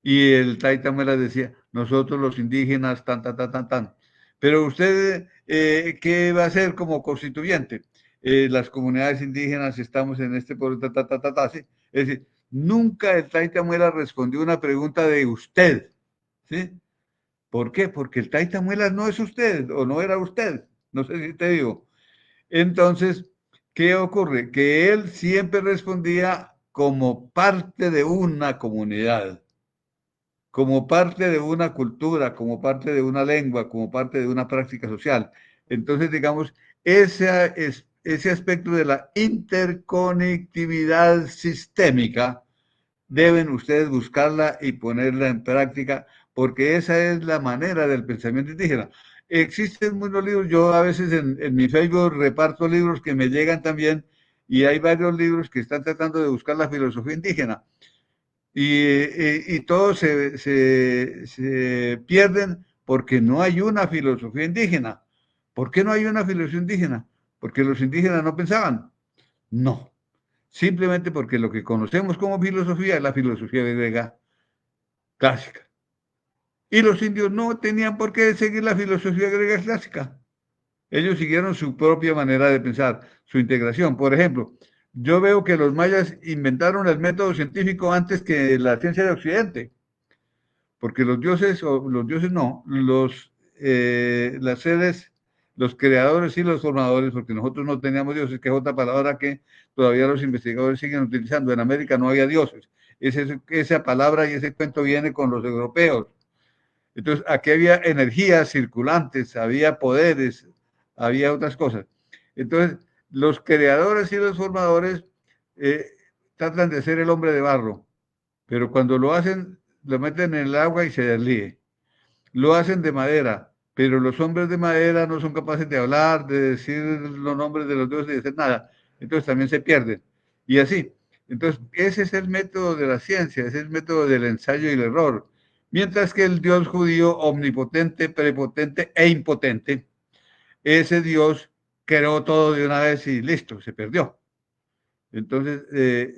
Y el Taita Muelas decía, nosotros los indígenas, tan, tan, tan, tan, tan. Pero usted, ¿qué va a hacer como constituyente? Las comunidades indígenas estamos en este pueblo, ta, ta, ta, ta, ta, ¿sí? Es decir, nunca el Taita Muelas respondió una pregunta de usted, ¿sí? ¿Por qué? Porque el Taita Muelas no es usted o no era usted, no sé si te digo. Entonces, ¿qué ocurre? Que él siempre respondía como parte de una comunidad, como parte de una cultura, como parte de una lengua, como parte de una práctica social. Entonces, digamos, ese aspecto de la interconectividad sistémica, deben ustedes buscarla y ponerla en práctica, porque esa es la manera del pensamiento indígena. Existen muchos libros, yo a veces en mi Facebook reparto libros que me llegan también, y hay varios libros que están tratando de buscar la filosofía indígena y todos se pierden porque no hay una filosofía indígena. ¿Por qué no hay una filosofía indígena? ¿Porque los indígenas no pensaban? No, simplemente porque lo que conocemos como filosofía es la filosofía griega clásica. Y los indios no tenían por qué seguir la filosofía griega clásica. Ellos siguieron su propia manera de pensar, su integración. Por ejemplo, yo veo que los mayas inventaron el método científico antes que la ciencia de Occidente, porque los dioses, o los dioses no, las seres, los creadores y los formadores, porque nosotros no teníamos dioses, que es otra palabra que todavía los investigadores siguen utilizando. En América no había dioses. Esa palabra y ese cuento viene con los europeos. Entonces, aquí había energías circulantes, había poderes, había otras cosas. Entonces, los creadores y los formadores eh, tratan de ser el hombre de barro, pero cuando lo hacen, lo meten en el agua y se desliye. Lo hacen de madera, pero los hombres de madera no son capaces de hablar, de decir los nombres de los dioses, de hacer nada. Entonces también se pierden. Y así. Entonces, ese es el método de la ciencia, ese es el método del ensayo y el error. Mientras que el Dios judío omnipotente, prepotente e impotente, ese Dios creó todo de una vez y listo, se perdió. Entonces,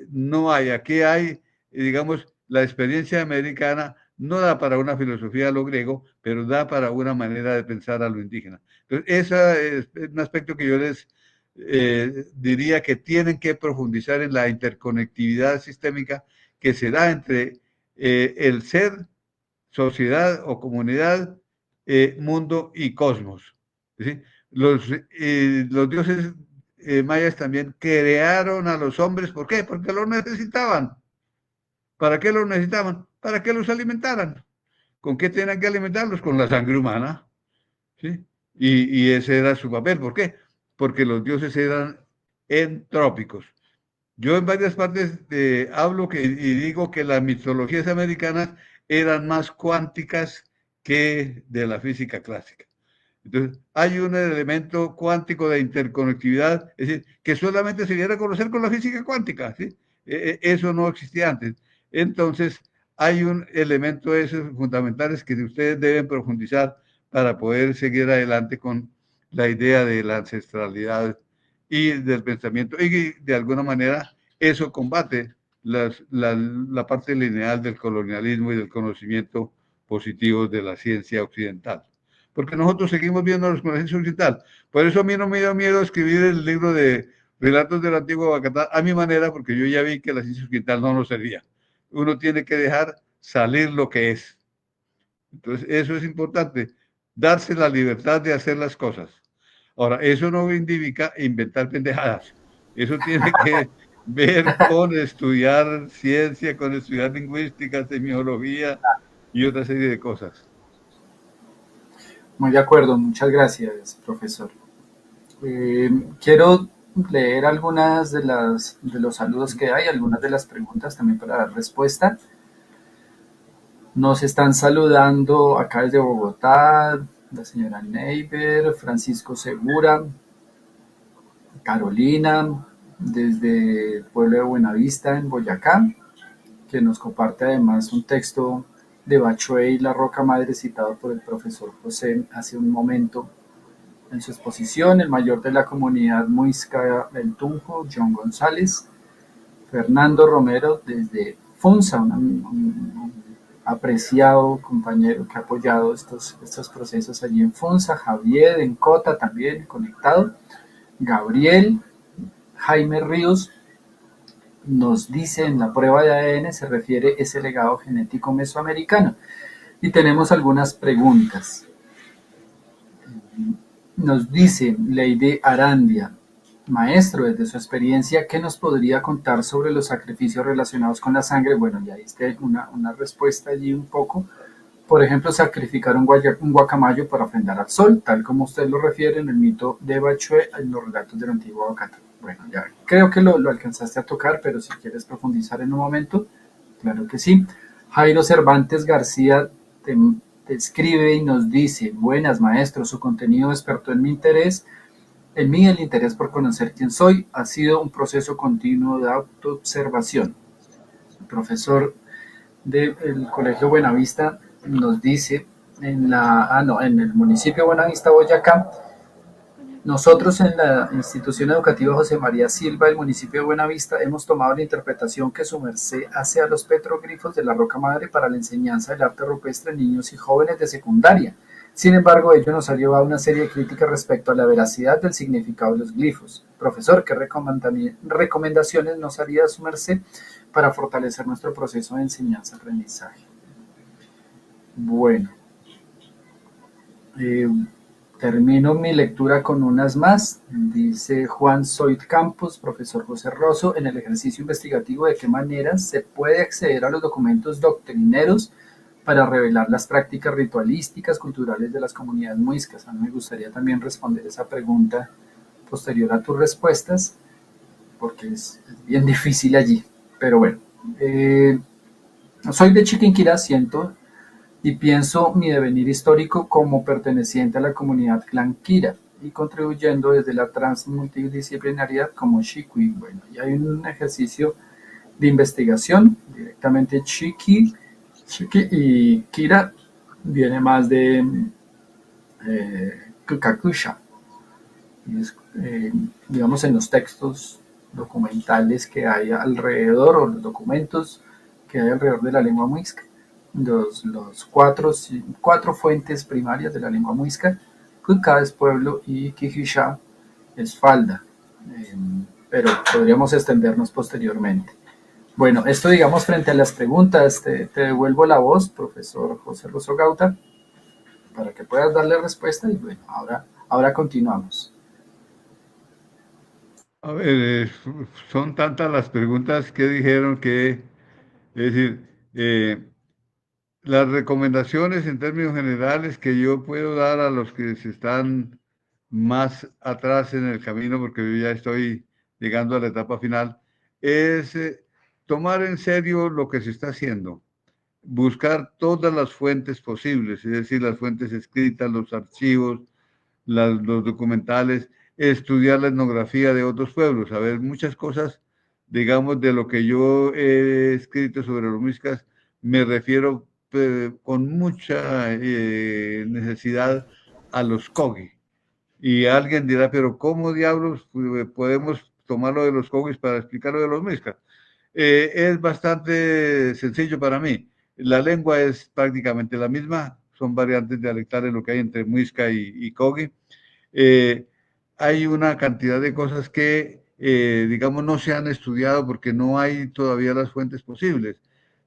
no hay, aquí hay, digamos, la experiencia americana no da para una filosofía a lo griego, pero da para una manera de pensar a lo indígena. Entonces, ese es un aspecto que yo les diría que tienen que profundizar en la interconectividad sistémica que se da entre el ser, sociedad o comunidad, mundo y cosmos. ¿Sí? Los dioses mayas también crearon a los hombres. ¿Por qué? Porque los necesitaban. ¿Para qué los necesitaban? Para que los alimentaran. ¿Con qué tenían que alimentarlos? Con la sangre humana. ¿Sí? Y ese era su papel. ¿Por qué? Porque los dioses eran entrópicos. Yo en varias partes hablo y digo que las mitologías americanas eran más cuánticas que de la física clásica. Entonces, hay un elemento cuántico de interconectividad, es decir, que solamente se viera a conocer con la física cuántica, ¿sí? Eso no existía antes. Entonces, hay un elemento de esos fundamentales que ustedes deben profundizar para poder seguir adelante con la idea de la ancestralidad y del pensamiento. Y de alguna manera, eso combate la parte lineal del colonialismo y del conocimiento positivo de la ciencia occidental, porque nosotros seguimos viéndonos con la ciencia occidental. Por eso a mí no me dio miedo escribir el libro de Relatos del Antiguo Bacatá a mi manera, porque yo ya vi que la ciencia occidental no nos servía. Uno tiene que dejar salir lo que es. Entonces, eso es importante, darse la libertad de hacer las cosas. Ahora, eso no indica inventar pendejadas. Eso tiene que ver con estudiar ciencia, con estudiar lingüística, semiología y otra serie de cosas. Muy de acuerdo, muchas gracias, profesor. Quiero leer algunas de los saludos que hay, algunas de las preguntas también para dar respuesta. Nos están saludando acá desde Bogotá, la señora Neiber, Francisco Segura, Carolina, desde el pueblo de Buenavista, en Boyacá, que nos comparte además un texto de Bachuey y la Roca Madre citado por el profesor José hace un momento en su exposición, el mayor de la comunidad muisca del Tunjo, John González, Fernando Romero desde Funza, un apreciado compañero que ha apoyado estos procesos allí en Funza, Javier en Cota también conectado, Gabriel, Jaime Ríos nos dice en la prueba de ADN se refiere ese legado genético mesoamericano. Y tenemos algunas preguntas. Nos dice Lady Arandia, maestro, desde su experiencia, ¿qué nos podría contar sobre los sacrificios relacionados con la sangre? Bueno, ya diste una respuesta allí un poco. Por ejemplo, sacrificar un guacamayo para ofrendar al sol, tal como usted lo refiere en el mito de Bachué, en los relatos del antiguo Bacata. Bueno, ya creo que lo alcanzaste a tocar, pero si quieres profundizar en un momento, claro que sí. Jairo Cervantes García te escribe y nos dice, buenas maestro, su contenido despertó en mi interés. En mí el interés por conocer quién soy ha sido un proceso continuo de autoobservación. El profesor del Colegio Buenavista nos dice, en el municipio de Buenavista, Boyacá. Nosotros en la institución educativa José María Silva del municipio de Buenavista hemos tomado la interpretación que su merced hace a los petroglifos de la Roca Madre para la enseñanza del arte rupestre en niños y jóvenes de secundaria. Sin embargo, ello nos ha llevado a una serie de críticas respecto a la veracidad del significado de los glifos. Profesor, ¿qué recomendaciones nos haría su merced para fortalecer nuestro proceso de enseñanza-aprendizaje? Bueno, eh, termino mi lectura con unas más. Dice Juan Soit Campos, profesor José Rosso, en el ejercicio investigativo de qué manera se puede acceder a los documentos doctrineros para revelar las prácticas ritualísticas culturales de las comunidades muiscas. A mí me gustaría también responder esa pregunta posterior a tus respuestas, porque es bien difícil allí. Pero bueno, soy de Chiquinquirá, siento y pienso mi devenir histórico como perteneciente a la comunidad Clan Quira y contribuyendo desde la transmultidisciplinariedad como Chiqui. Bueno, y hay un ejercicio de investigación directamente Chiqui y Kira viene más de Kukakusha. Y es, digamos, en los textos documentales que hay alrededor, o los documentos que hay alrededor de la lengua muisca, los cuatro fuentes primarias de la lengua muisca, Kuka es pueblo y Kijisha es falda, eh, pero podríamos extendernos posteriormente. Bueno, esto digamos frente a las preguntas, te devuelvo la voz, profesor José Rosso Gauta, para que puedas darle respuesta y bueno, ahora continuamos. A ver, son tantas las preguntas que dijeron que, es decir, las recomendaciones en términos generales que yo puedo dar a los que se están más atrás en el camino, porque yo ya estoy llegando a la etapa final, es tomar en serio lo que se está haciendo, buscar todas las fuentes posibles, es decir, las fuentes escritas, los archivos, los documentales, estudiar la etnografía de otros pueblos, saber muchas cosas, digamos, de lo que yo he escrito sobre los muiscas, me refiero con mucha necesidad a los Kogi. Y alguien dirá, pero ¿cómo diablos podemos tomarlo de los Kogis para explicarlo de los muiscas? Es bastante sencillo para mí. La lengua es prácticamente la misma, son variantes dialectales lo que hay entre muisca y Kogi. eh, Hay una cantidad de cosas que, digamos, no se han estudiado porque no hay todavía las fuentes posibles.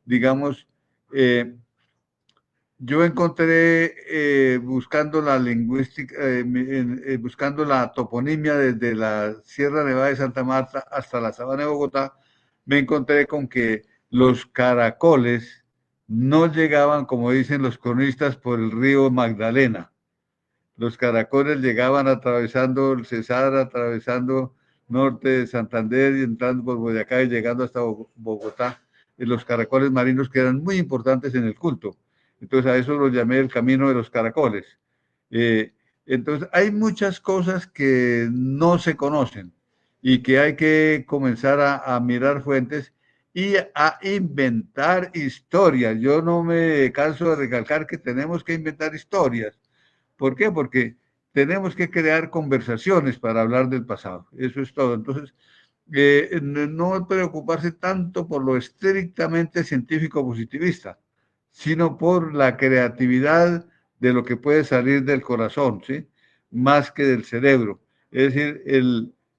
Digamos, eh, yo encontré buscando la lingüística, buscando la toponimia desde la Sierra Nevada de Santa Marta hasta la Sabana de Bogotá, me encontré con que los caracoles no llegaban, como dicen los cronistas, por el río Magdalena. Los caracoles llegaban atravesando el Cesar, atravesando norte de Santander y entrando por Boyacá y llegando hasta Bogotá. Los caracoles marinos que eran muy importantes en el culto. Entonces a eso lo llamé el camino de los caracoles. Eh, entonces hay muchas cosas que no se conocen y que hay que comenzar a mirar fuentes y a inventar historias. Yo no me canso de recalcar que tenemos que inventar historias. ¿Por qué? Porque tenemos que crear conversaciones para hablar del pasado. Eso es todo. Entonces, no preocuparse tanto por lo estrictamente científico positivista, sino por la creatividad de lo que puede salir del corazón, ¿sí? Más que del cerebro. Es decir,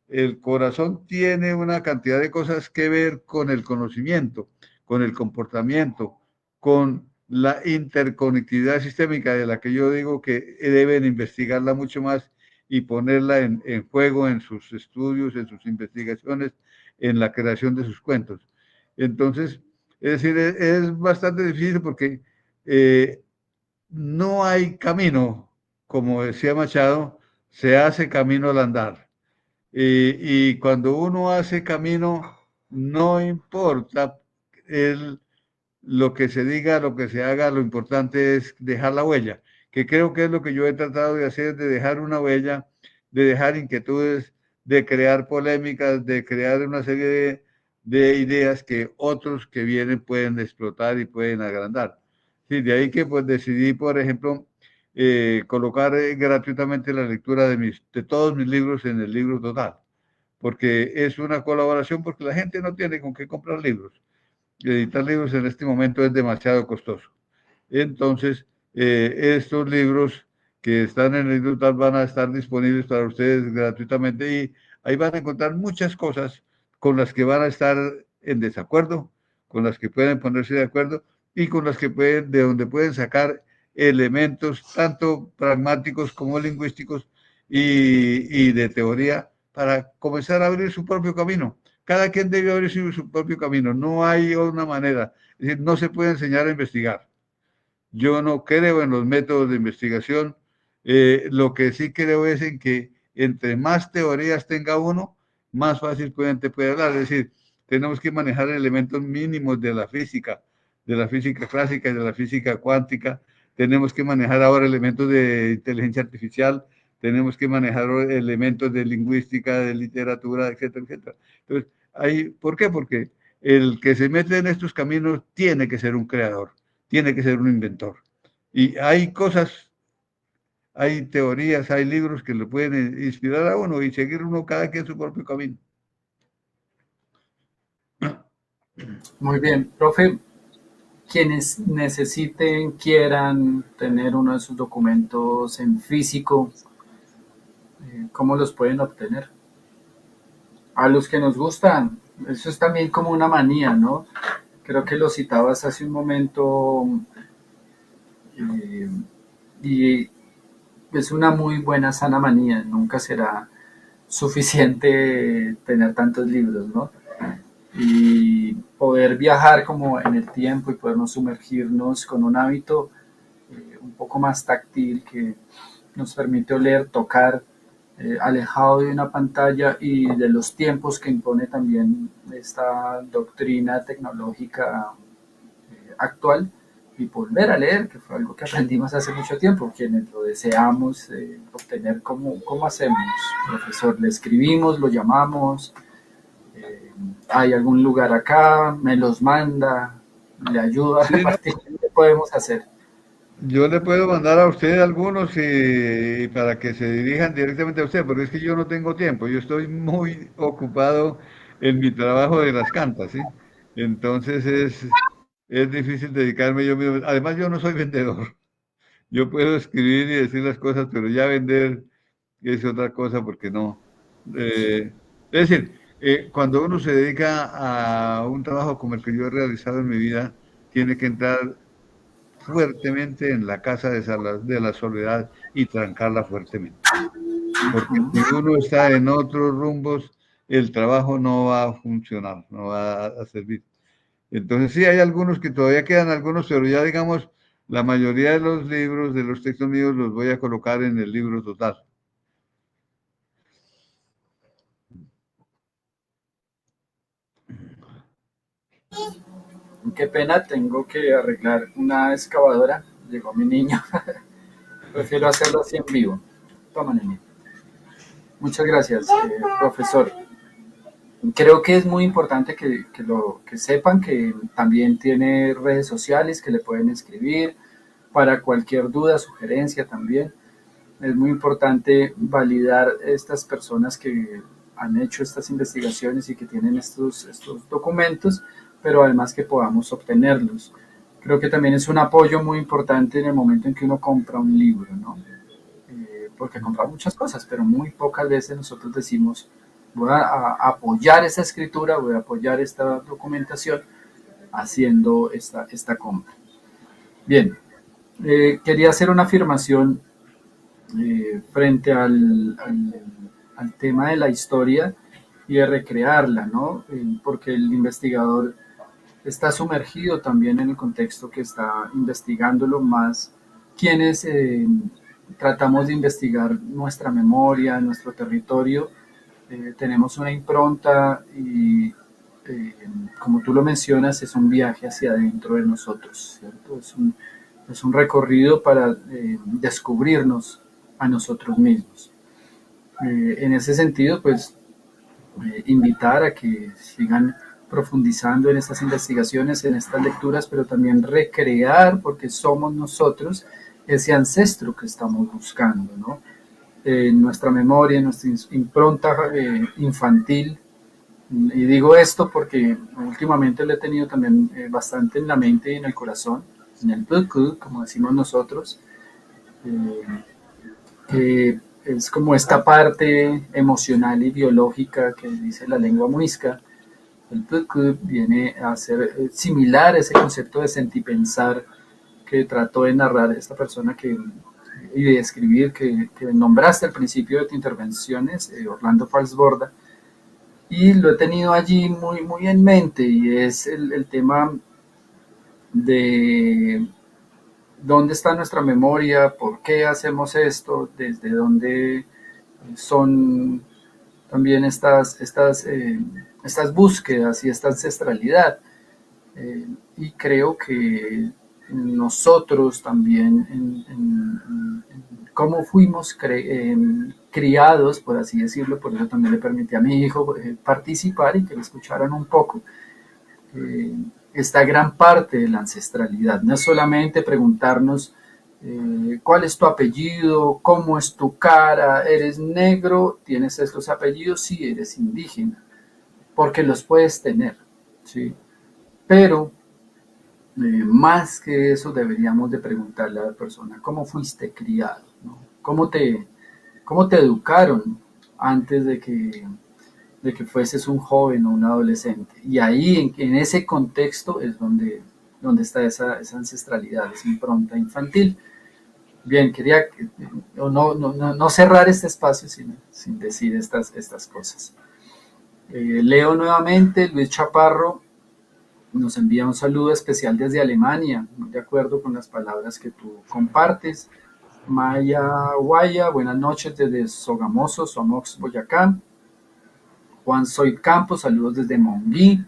el corazón tiene una cantidad de cosas que ver con el conocimiento, con el comportamiento, con la interconectividad sistémica de la que yo digo que deben investigarla mucho más y ponerla en juego en sus estudios, en sus investigaciones, en la creación de sus cuentos. Entonces, es decir, es bastante difícil porque eh, no hay camino, como decía Machado, se hace camino al andar. Y cuando uno hace camino, no importa el, lo que se diga, lo que se haga, lo importante es dejar la huella, que creo que es lo que yo he tratado de hacer, de dejar una huella, de dejar inquietudes, de crear polémicas, de crear una serie de ideas que otros que vienen pueden explotar y pueden agrandar. Sí, de ahí que pues decidí, por ejemplo, colocar gratuitamente la lectura de todos mis libros en el libro total, porque es una colaboración, porque la gente no tiene con qué comprar libros. Editar libros en este momento es demasiado costoso. Entonces, estos libros que están en el libro total van a estar disponibles para ustedes gratuitamente y ahí van a encontrar muchas cosas con las que van a estar en desacuerdo, con las que pueden ponerse de acuerdo y con las que pueden, de donde pueden sacar elementos tanto pragmáticos como lingüísticos y de teoría para comenzar a abrir su propio camino. Cada quien debe abrir su propio camino, no hay una manera, es decir, no se puede enseñar a investigar. Yo no creo en los métodos de investigación. Lo que sí creo es en que entre más teorías tenga uno, más fácil te puede hablar. Es decir, tenemos que manejar elementos mínimos de la física clásica y de la física cuántica. Tenemos que manejar ahora elementos de inteligencia artificial. Tenemos que manejar elementos de lingüística, de literatura, etcétera, etcétera. Entonces, ¿por qué? Porque el que se mete en estos caminos tiene que ser un creador, tiene que ser un inventor. Y hay cosas, hay teorías, hay libros que le pueden inspirar a uno y seguir uno cada quien su propio camino. Muy bien, profe, quienes necesiten, quieran tener uno de sus documentos en físico, ¿cómo los pueden obtener? A los que nos gustan, eso es también como una manía, ¿no? Creo que lo citabas hace un momento eh, y es una muy buena sana manía, nunca será suficiente tener tantos libros, ¿no? Y poder viajar como en el tiempo y podernos sumergirnos con un hábito un poco más táctil que nos permite oler, tocar, alejado de una pantalla y de los tiempos que impone también esta doctrina tecnológica actual y volver a leer, que fue algo que aprendimos hace mucho tiempo, quienes lo deseamos obtener, ¿cómo hacemos, profesor? ¿Le escribimos, lo llamamos? ¿Hay algún lugar acá? ¿Me los manda? ¿Le ayuda a Sí, no, repartir? ¿Qué podemos hacer? yo le puedo mandar a usted algunos para que se dirijan directamente a usted, porque es que yo no tengo tiempo, yo estoy muy ocupado en mi trabajo de las cantas, ¿sí? Entonces es difícil dedicarme yo mismo. Además, yo no soy vendedor. Yo puedo escribir y decir las cosas, pero ya vender es otra cosa porque no. Es decir, cuando uno se dedica a un trabajo como el que yo he realizado en mi vida, tiene que entrar fuertemente en la casa de la soledad y trancarla fuertemente. Porque si uno está en otros rumbos, el trabajo no va a funcionar, no va a servir. Entonces sí, hay algunos que todavía quedan algunos, pero ya digamos, la mayoría de los libros, de los textos míos, los voy a colocar en el libro total. Qué pena, tengo que arreglar una excavadora. Llegó mi niño. Prefiero hacerlo así en vivo. Toma, niño. Muchas gracias, profesor. Creo que es muy importante que sepan que también tiene redes sociales que le pueden escribir para cualquier duda, sugerencia también. Es muy importante validar estas personas que han hecho estas investigaciones y que tienen estos documentos, pero además que podamos obtenerlos. Creo que también es un apoyo muy importante en el momento en que uno compra un libro, ¿no? Porque compramos muchas cosas, pero muy pocas veces nosotros decimos, voy a apoyar esta escritura, voy a apoyar esta documentación haciendo esta compra. Bien, quería hacer una afirmación frente al tema de la historia y de recrearla, ¿no? Porque el investigador está sumergido también en el contexto que está investigándolo más quienes tratamos de investigar nuestra memoria, nuestro territorio, tenemos una impronta y como tú lo mencionas, es un viaje hacia adentro de nosotros, ¿cierto? Es un recorrido para descubrirnos a nosotros mismos. En ese sentido, pues, invitar a que sigan profundizando en estas investigaciones, en estas lecturas, pero también recrear, porque somos nosotros ese ancestro que estamos buscando, ¿no? En nuestra memoria, en nuestra impronta infantil. Y digo esto porque últimamente lo he tenido también bastante en la mente y en el corazón, en el puku, como decimos nosotros, que es como esta parte emocional y biológica que dice la lengua muisca. El puku viene a ser similar a ese concepto de sentipensar que trató de narrar esta persona y de escribir que nombraste al principio de tus intervenciones, Orlando Falsborda, y lo he tenido allí muy en mente, y es el tema de dónde está nuestra memoria, por qué hacemos esto, desde dónde son también estas búsquedas y esta ancestralidad. Y creo que nosotros también, en cómo fuimos criados, por así decirlo, por eso también le permití a mi hijo participar y que lo escucharan un poco. Eh, esta gran parte de la ancestralidad, no es solamente preguntarnos cuál es tu apellido, cómo es tu cara, eres negro, tienes estos apellidos, sí, eres indígena, porque los puedes tener, ¿sí? Pero más que eso deberíamos de preguntarle a la persona, ¿cómo fuiste criado? ¿No? Cómo te educaron antes de que fueses un joven o un adolescente? Y ahí, en ese contexto, es donde está esa ancestralidad, esa impronta infantil. Bien, quería no cerrar este espacio sin decir estas cosas. Leo nuevamente, Luis Chaparro nos envía un saludo especial desde Alemania, muy de acuerdo con las palabras que tú compartes. Maya Guaya, buenas noches desde Sogamoso, Somox, Boyacá. Juan Soy Campos, saludos desde Monguí.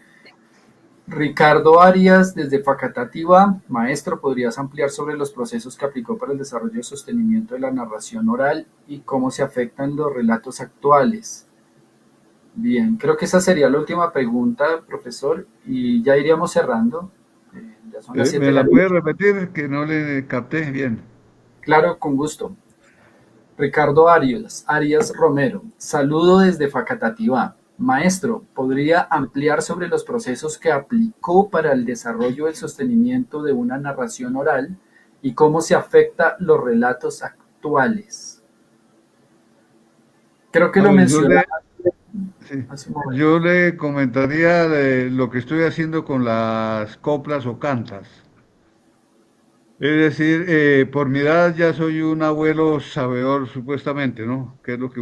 Ricardo Arias, desde Facatativá. Maestro, ¿podrías ampliar sobre los procesos que aplicó para el desarrollo y sostenimiento de la narración oral y cómo se afectan los relatos actuales? Bien, creo que esa sería la última pregunta, profesor, y ya iríamos cerrando. Ya son las 7 ¿Me de la la puede noche. repetir? Que no le capté bien. Claro, con gusto. Ricardo Arias Romero, saludo desde Facatativá. Maestro, ¿podría ampliar sobre los procesos que aplicó para el desarrollo y el sostenimiento de una narración oral y cómo se afecta los relatos actuales? Creo que A lo ver, menciona sí, hace un momento. yo le comentaría lo que estoy haciendo con las coplas o cantas. Es decir, por mi edad ya soy un abuelo sabedor, supuestamente, ¿no? Que es lo que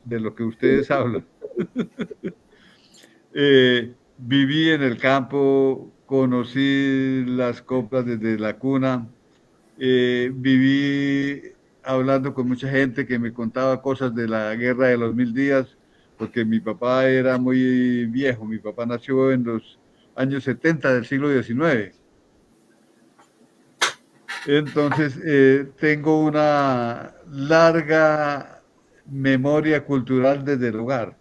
de lo que ustedes hablan. Viví en el campo, conocí las coplas desde la cuna, viví hablando con mucha gente que me contaba cosas de la Guerra de los Mil Días, porque mi papá era muy viejo, mi papá nació en los años 70 del siglo XIX. Entonces, tengo una larga memoria cultural desde el hogar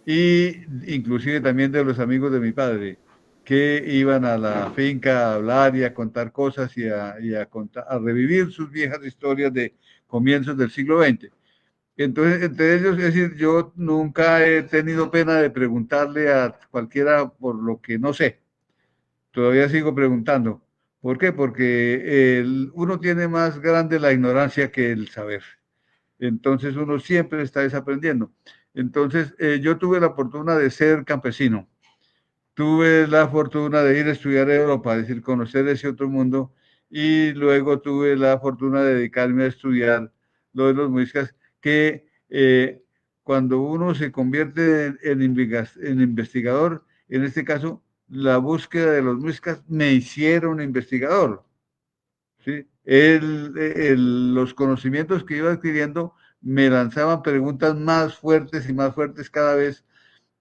y inclusive también de los amigos de mi padre que iban a la finca a hablar y a contar cosas a revivir sus viejas historias de comienzos del siglo XX. Entonces, entre ellos, es decir, yo nunca he tenido pena de preguntarle a cualquiera por lo que no sé. Todavía sigo preguntando. ¿Por qué? Porque uno tiene más grande la ignorancia que el saber. Entonces uno siempre está desaprendiendo. Entonces yo tuve la fortuna de ser campesino. Tuve la fortuna de ir a estudiar a Europa, es decir, conocer ese otro mundo. Y luego tuve la fortuna de dedicarme a estudiar lo de los muiscas, que cuando uno se convierte en investigador, en este caso, la búsqueda de los muiscas me hicieron investigador. ¿Sí? Los conocimientos que iba adquiriendo me lanzaban preguntas más fuertes cada vez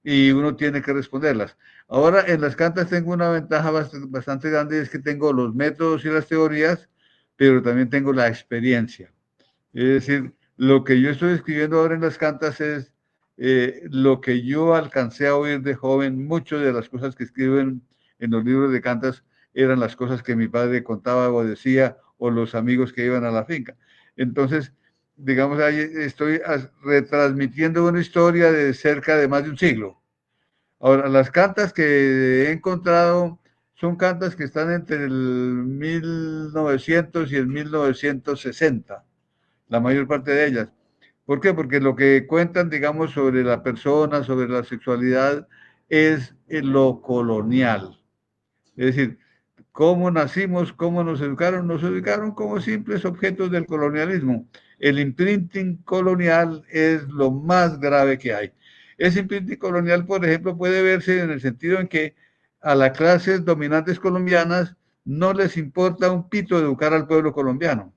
y uno tiene que responderlas. Ahora en las cantas tengo una ventaja bastante grande, es que tengo los métodos y las teorías, pero también tengo la experiencia. Es decir, lo que yo estoy escribiendo ahora en las cantas es lo que yo alcancé a oír de joven, muchas de las cosas que escriben en los libros de cantas eran las cosas que mi padre contaba o decía, o los amigos que iban a la finca. Entonces, digamos, ahí estoy retransmitiendo una historia de cerca de más de un siglo. Ahora, las cantas que he encontrado son cantas que están entre el 1900 y el 1960, la mayor parte de ellas. ¿Por qué? Porque lo que cuentan, digamos, sobre la persona, sobre la sexualidad, es lo colonial. Es decir, cómo nacimos, cómo nos educaron como simples objetos del colonialismo. El imprinting colonial es lo más grave que hay. Ese imprinting colonial, por ejemplo, puede verse en el sentido en que a las clases dominantes colombianas no les importa un pito educar al pueblo colombiano.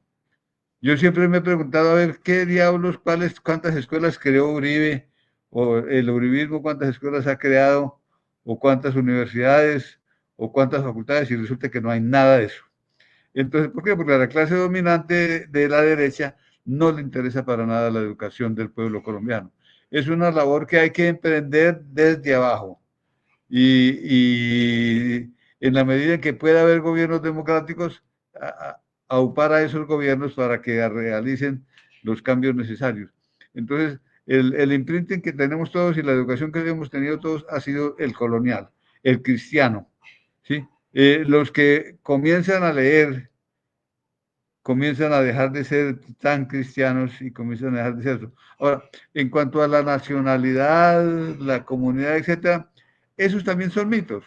Yo siempre me he preguntado a ver qué diablos, cuántas escuelas creó Uribe, o el uribismo, cuántas escuelas ha creado, o cuántas universidades, o cuántas facultades, y resulta que no hay nada de eso. Entonces, ¿por qué? Porque a la clase dominante de la derecha no le interesa para nada la educación del pueblo colombiano. Es una labor que hay que emprender desde abajo. Y en la medida en que pueda haber gobiernos democráticos, aupar a esos gobiernos para que realicen los cambios necesarios. Entonces, el imprinting que tenemos todos y la educación que hemos tenido todos ha sido el colonial, el cristiano. ¿Sí? Los que comienzan a leer, comienzan a dejar de ser tan cristianos y comienzan a dejar de ser eso. Ahora, en cuanto a la nacionalidad, la comunidad, etcétera, esos también son mitos.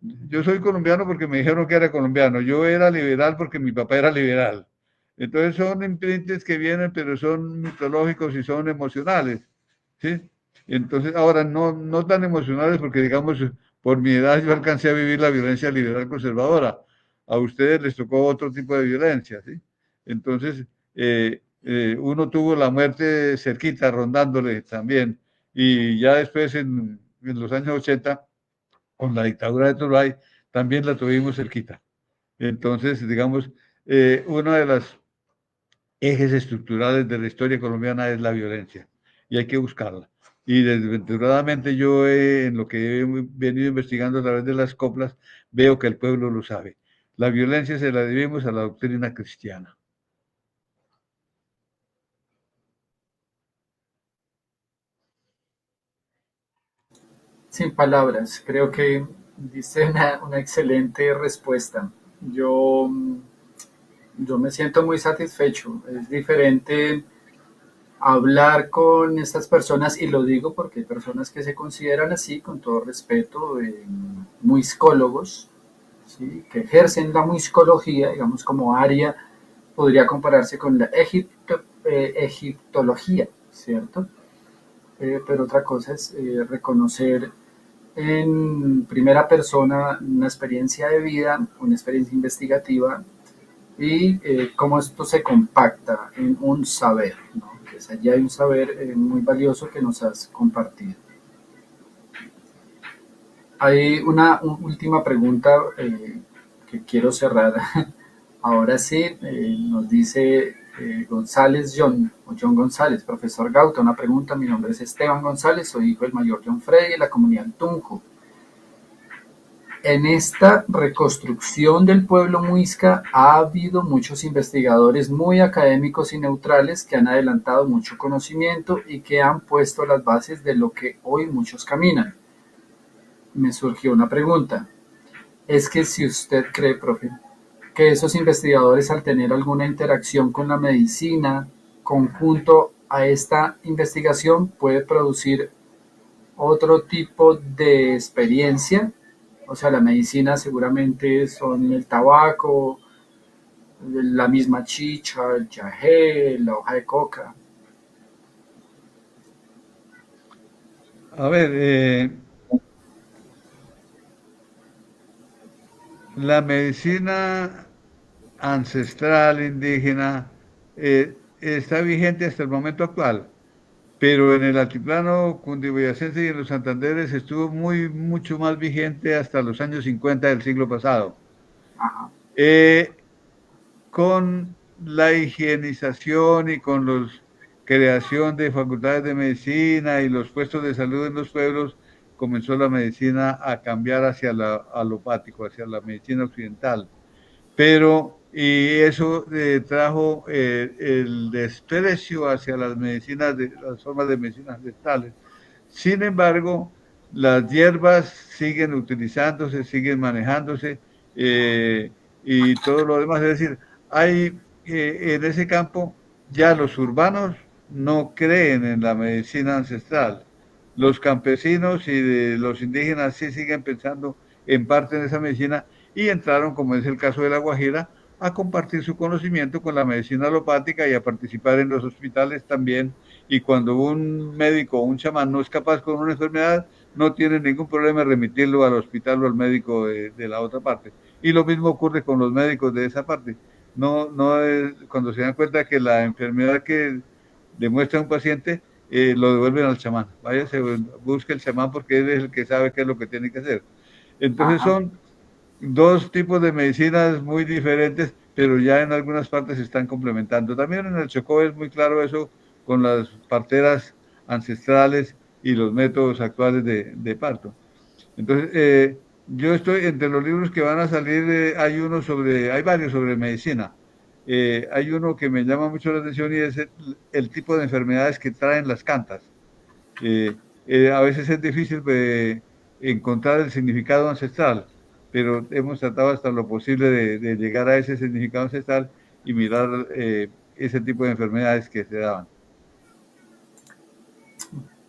Yo soy colombiano porque me dijeron que era colombiano. Yo era liberal porque mi papá era liberal. Entonces son imprintes que vienen, pero son mitológicos y son emocionales. ¿Sí? Entonces, ahora no tan emocionales porque, digamos, por mi edad yo alcancé a vivir la violencia liberal conservadora. A ustedes les tocó otro tipo de violencia. ¿Sí? Entonces, uno tuvo la muerte cerquita, rondándole también. Y ya después, en los años 80 con la dictadura de Turbay, también la tuvimos cerquita. Entonces, digamos, uno de los ejes estructurales de la historia colombiana es la violencia y hay que buscarla. Y desventuradamente yo, en lo que he venido investigando a través de las coplas, veo que el pueblo lo sabe. La violencia se la debemos a la doctrina cristiana. Sin palabras, creo que diste una excelente respuesta. Yo, yo me siento muy satisfecho. Es diferente hablar con estas personas, y lo digo porque hay personas que se consideran así, con todo respeto, muiscólogos, ¿sí? Que ejercen la muiscología, digamos, como área, podría compararse con la egiptología, ¿cierto? Pero otra cosa es reconocer en primera persona una experiencia de vida, una experiencia investigativa y cómo esto se compacta en un saber, ¿no? Pues allí hay un saber muy valioso que nos has compartido. Hay una última pregunta que quiero cerrar. Ahora sí, nos dice González John, o John González, profesor Gauta, una pregunta. Mi nombre es Esteban González, soy hijo del mayor John Freddy de la comunidad Tunjo. En esta reconstrucción del pueblo muisca ha habido muchos investigadores muy académicos y neutrales que han adelantado mucho conocimiento y que han puesto las bases de lo que hoy muchos caminan. Me surgió una pregunta. Es que si usted cree, profe, que esos investigadores al tener alguna interacción con la medicina conjunto a esta investigación puede producir otro tipo de experiencia. O sea, la medicina seguramente son el tabaco, la misma chicha, el yagé, la hoja de coca. A ver, la medicina ancestral indígena está vigente hasta el momento actual, pero en el altiplano cundiboyacense y en los Santanderes estuvo mucho más vigente hasta los años 50 del siglo pasado. Ajá. Eh, con la higienización y con los creación de facultades de medicina y los puestos de salud en los pueblos, comenzó la medicina a cambiar hacia la alopático, hacia la medicina occidental. Pero, y eso trajo el desprecio hacia las medicinas, las formas de medicinas ancestrales. Sin embargo, las hierbas siguen utilizándose, siguen manejándose eh, y todo lo demás. Es decir, hay en ese campo ya los urbanos no creen en la medicina ancestral. Los campesinos y los indígenas sí siguen pensando en parte en esa medicina y entraron, como es el caso de La Guajira, a compartir su conocimiento con la medicina alopática y a participar en los hospitales también. Y cuando un médico o un chamán no es capaz con una enfermedad, no tiene ningún problema en remitirlo al hospital o al médico de la otra parte. Y lo mismo ocurre con los médicos de esa parte. No es, cuando se dan cuenta que la enfermedad que demuestra un paciente, lo devuelven al chamán. Váyase, busque el chamán porque él es el que sabe qué es lo que tiene que hacer. Entonces Ajá. son dos tipos de medicinas muy diferentes, pero ya en algunas partes se están complementando. También en el Chocó es muy claro eso con las parteras ancestrales y los métodos actuales de parto. Entonces, yo estoy entre los libros que van a salir, hay varios sobre medicina. Hay uno que me llama mucho la atención y es el tipo de enfermedades que traen las cantas. Eh, a veces es difícil encontrar el significado ancestral, pero hemos tratado hasta lo posible de llegar a ese significado ancestral y mirar ese tipo de enfermedades que se daban.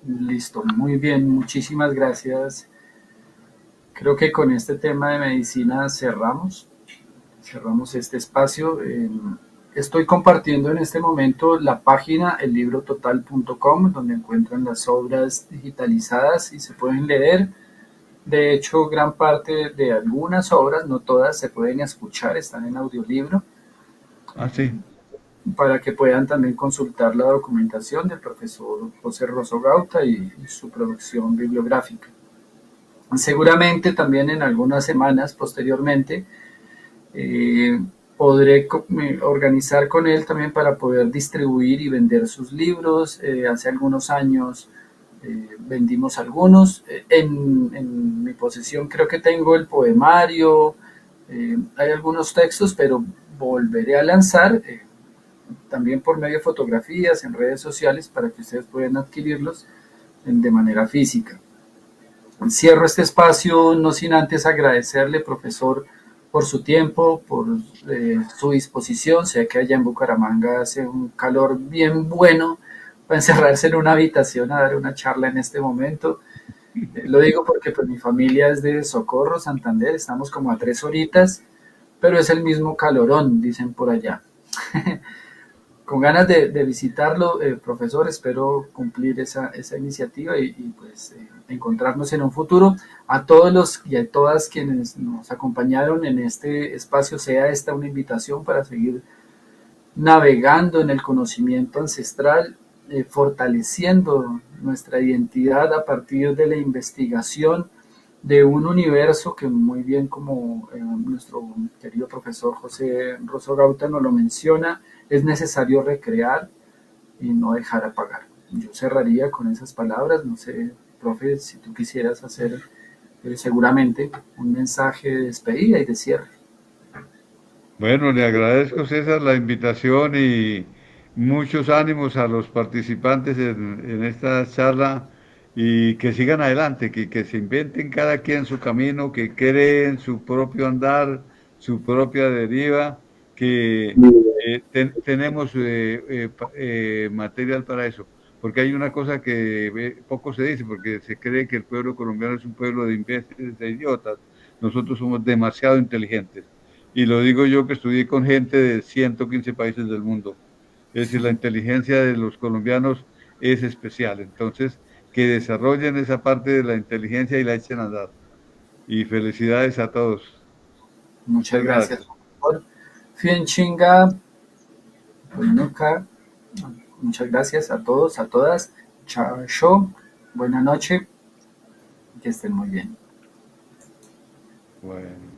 Listo, muy bien, muchísimas gracias. Creo que con este tema de medicina cerramos este espacio. Estoy compartiendo en este momento la página ellibrototal.com, donde encuentran las obras digitalizadas y se pueden leer. De hecho, gran parte de algunas obras, no todas, se pueden escuchar, están en audiolibro, Ah, sí. para que puedan también consultar la documentación del profesor José Rosso Gauta y su producción bibliográfica. Seguramente también en algunas semanas posteriormente eh, podré organizar con él también para poder distribuir y vender sus libros. Hace algunos años vendimos algunos. En mi posesión creo que tengo el poemario, hay algunos textos, pero volveré a lanzar también por medio de fotografías en redes sociales para que ustedes puedan adquirirlos de manera física. Cierro este espacio no sin antes agradecerle, profesor, por su tiempo, por su disposición. Sé que allá en Bucaramanga hace un calor bien bueno para encerrarse en una habitación a dar una charla en este momento. Lo digo porque pues, mi familia es de Socorro, Santander, estamos como a 3 horitas, pero es el mismo calorón, dicen por allá. Con ganas de visitarlo, profesor, espero cumplir esa iniciativa y pues encontrarnos en un futuro. A todos los y a todas quienes nos acompañaron en este espacio, sea esta una invitación para seguir navegando en el conocimiento ancestral, fortaleciendo nuestra identidad a partir de la investigación de un universo que muy bien como nuestro querido profesor José Rosso Gauta nos lo menciona, es necesario recrear y no dejar apagar. Yo cerraría con esas palabras, no sé, profe, si tú quisieras hacer seguramente un mensaje de despedida y de cierre. Bueno, le agradezco, César, la invitación y muchos ánimos a los participantes en esta charla y que sigan adelante, que se inventen cada quien su camino, que creen su propio andar, su propia deriva, que tenemos material para eso. Porque hay una cosa que poco se dice, porque se cree que el pueblo colombiano es un pueblo de imbéciles, de idiotas. Nosotros somos demasiado inteligentes. Y lo digo yo que estudié con gente de 115 países del mundo. Es decir, la inteligencia de los colombianos es especial. Entonces, que desarrollen esa parte de la inteligencia y la echen a andar. Y felicidades a todos. Muchas Muchas gracias, gracias. profesor. Finchinga, Buenuca, muchas gracias a todos, a todas. Chao, buena noche, que estén muy bien. Bueno.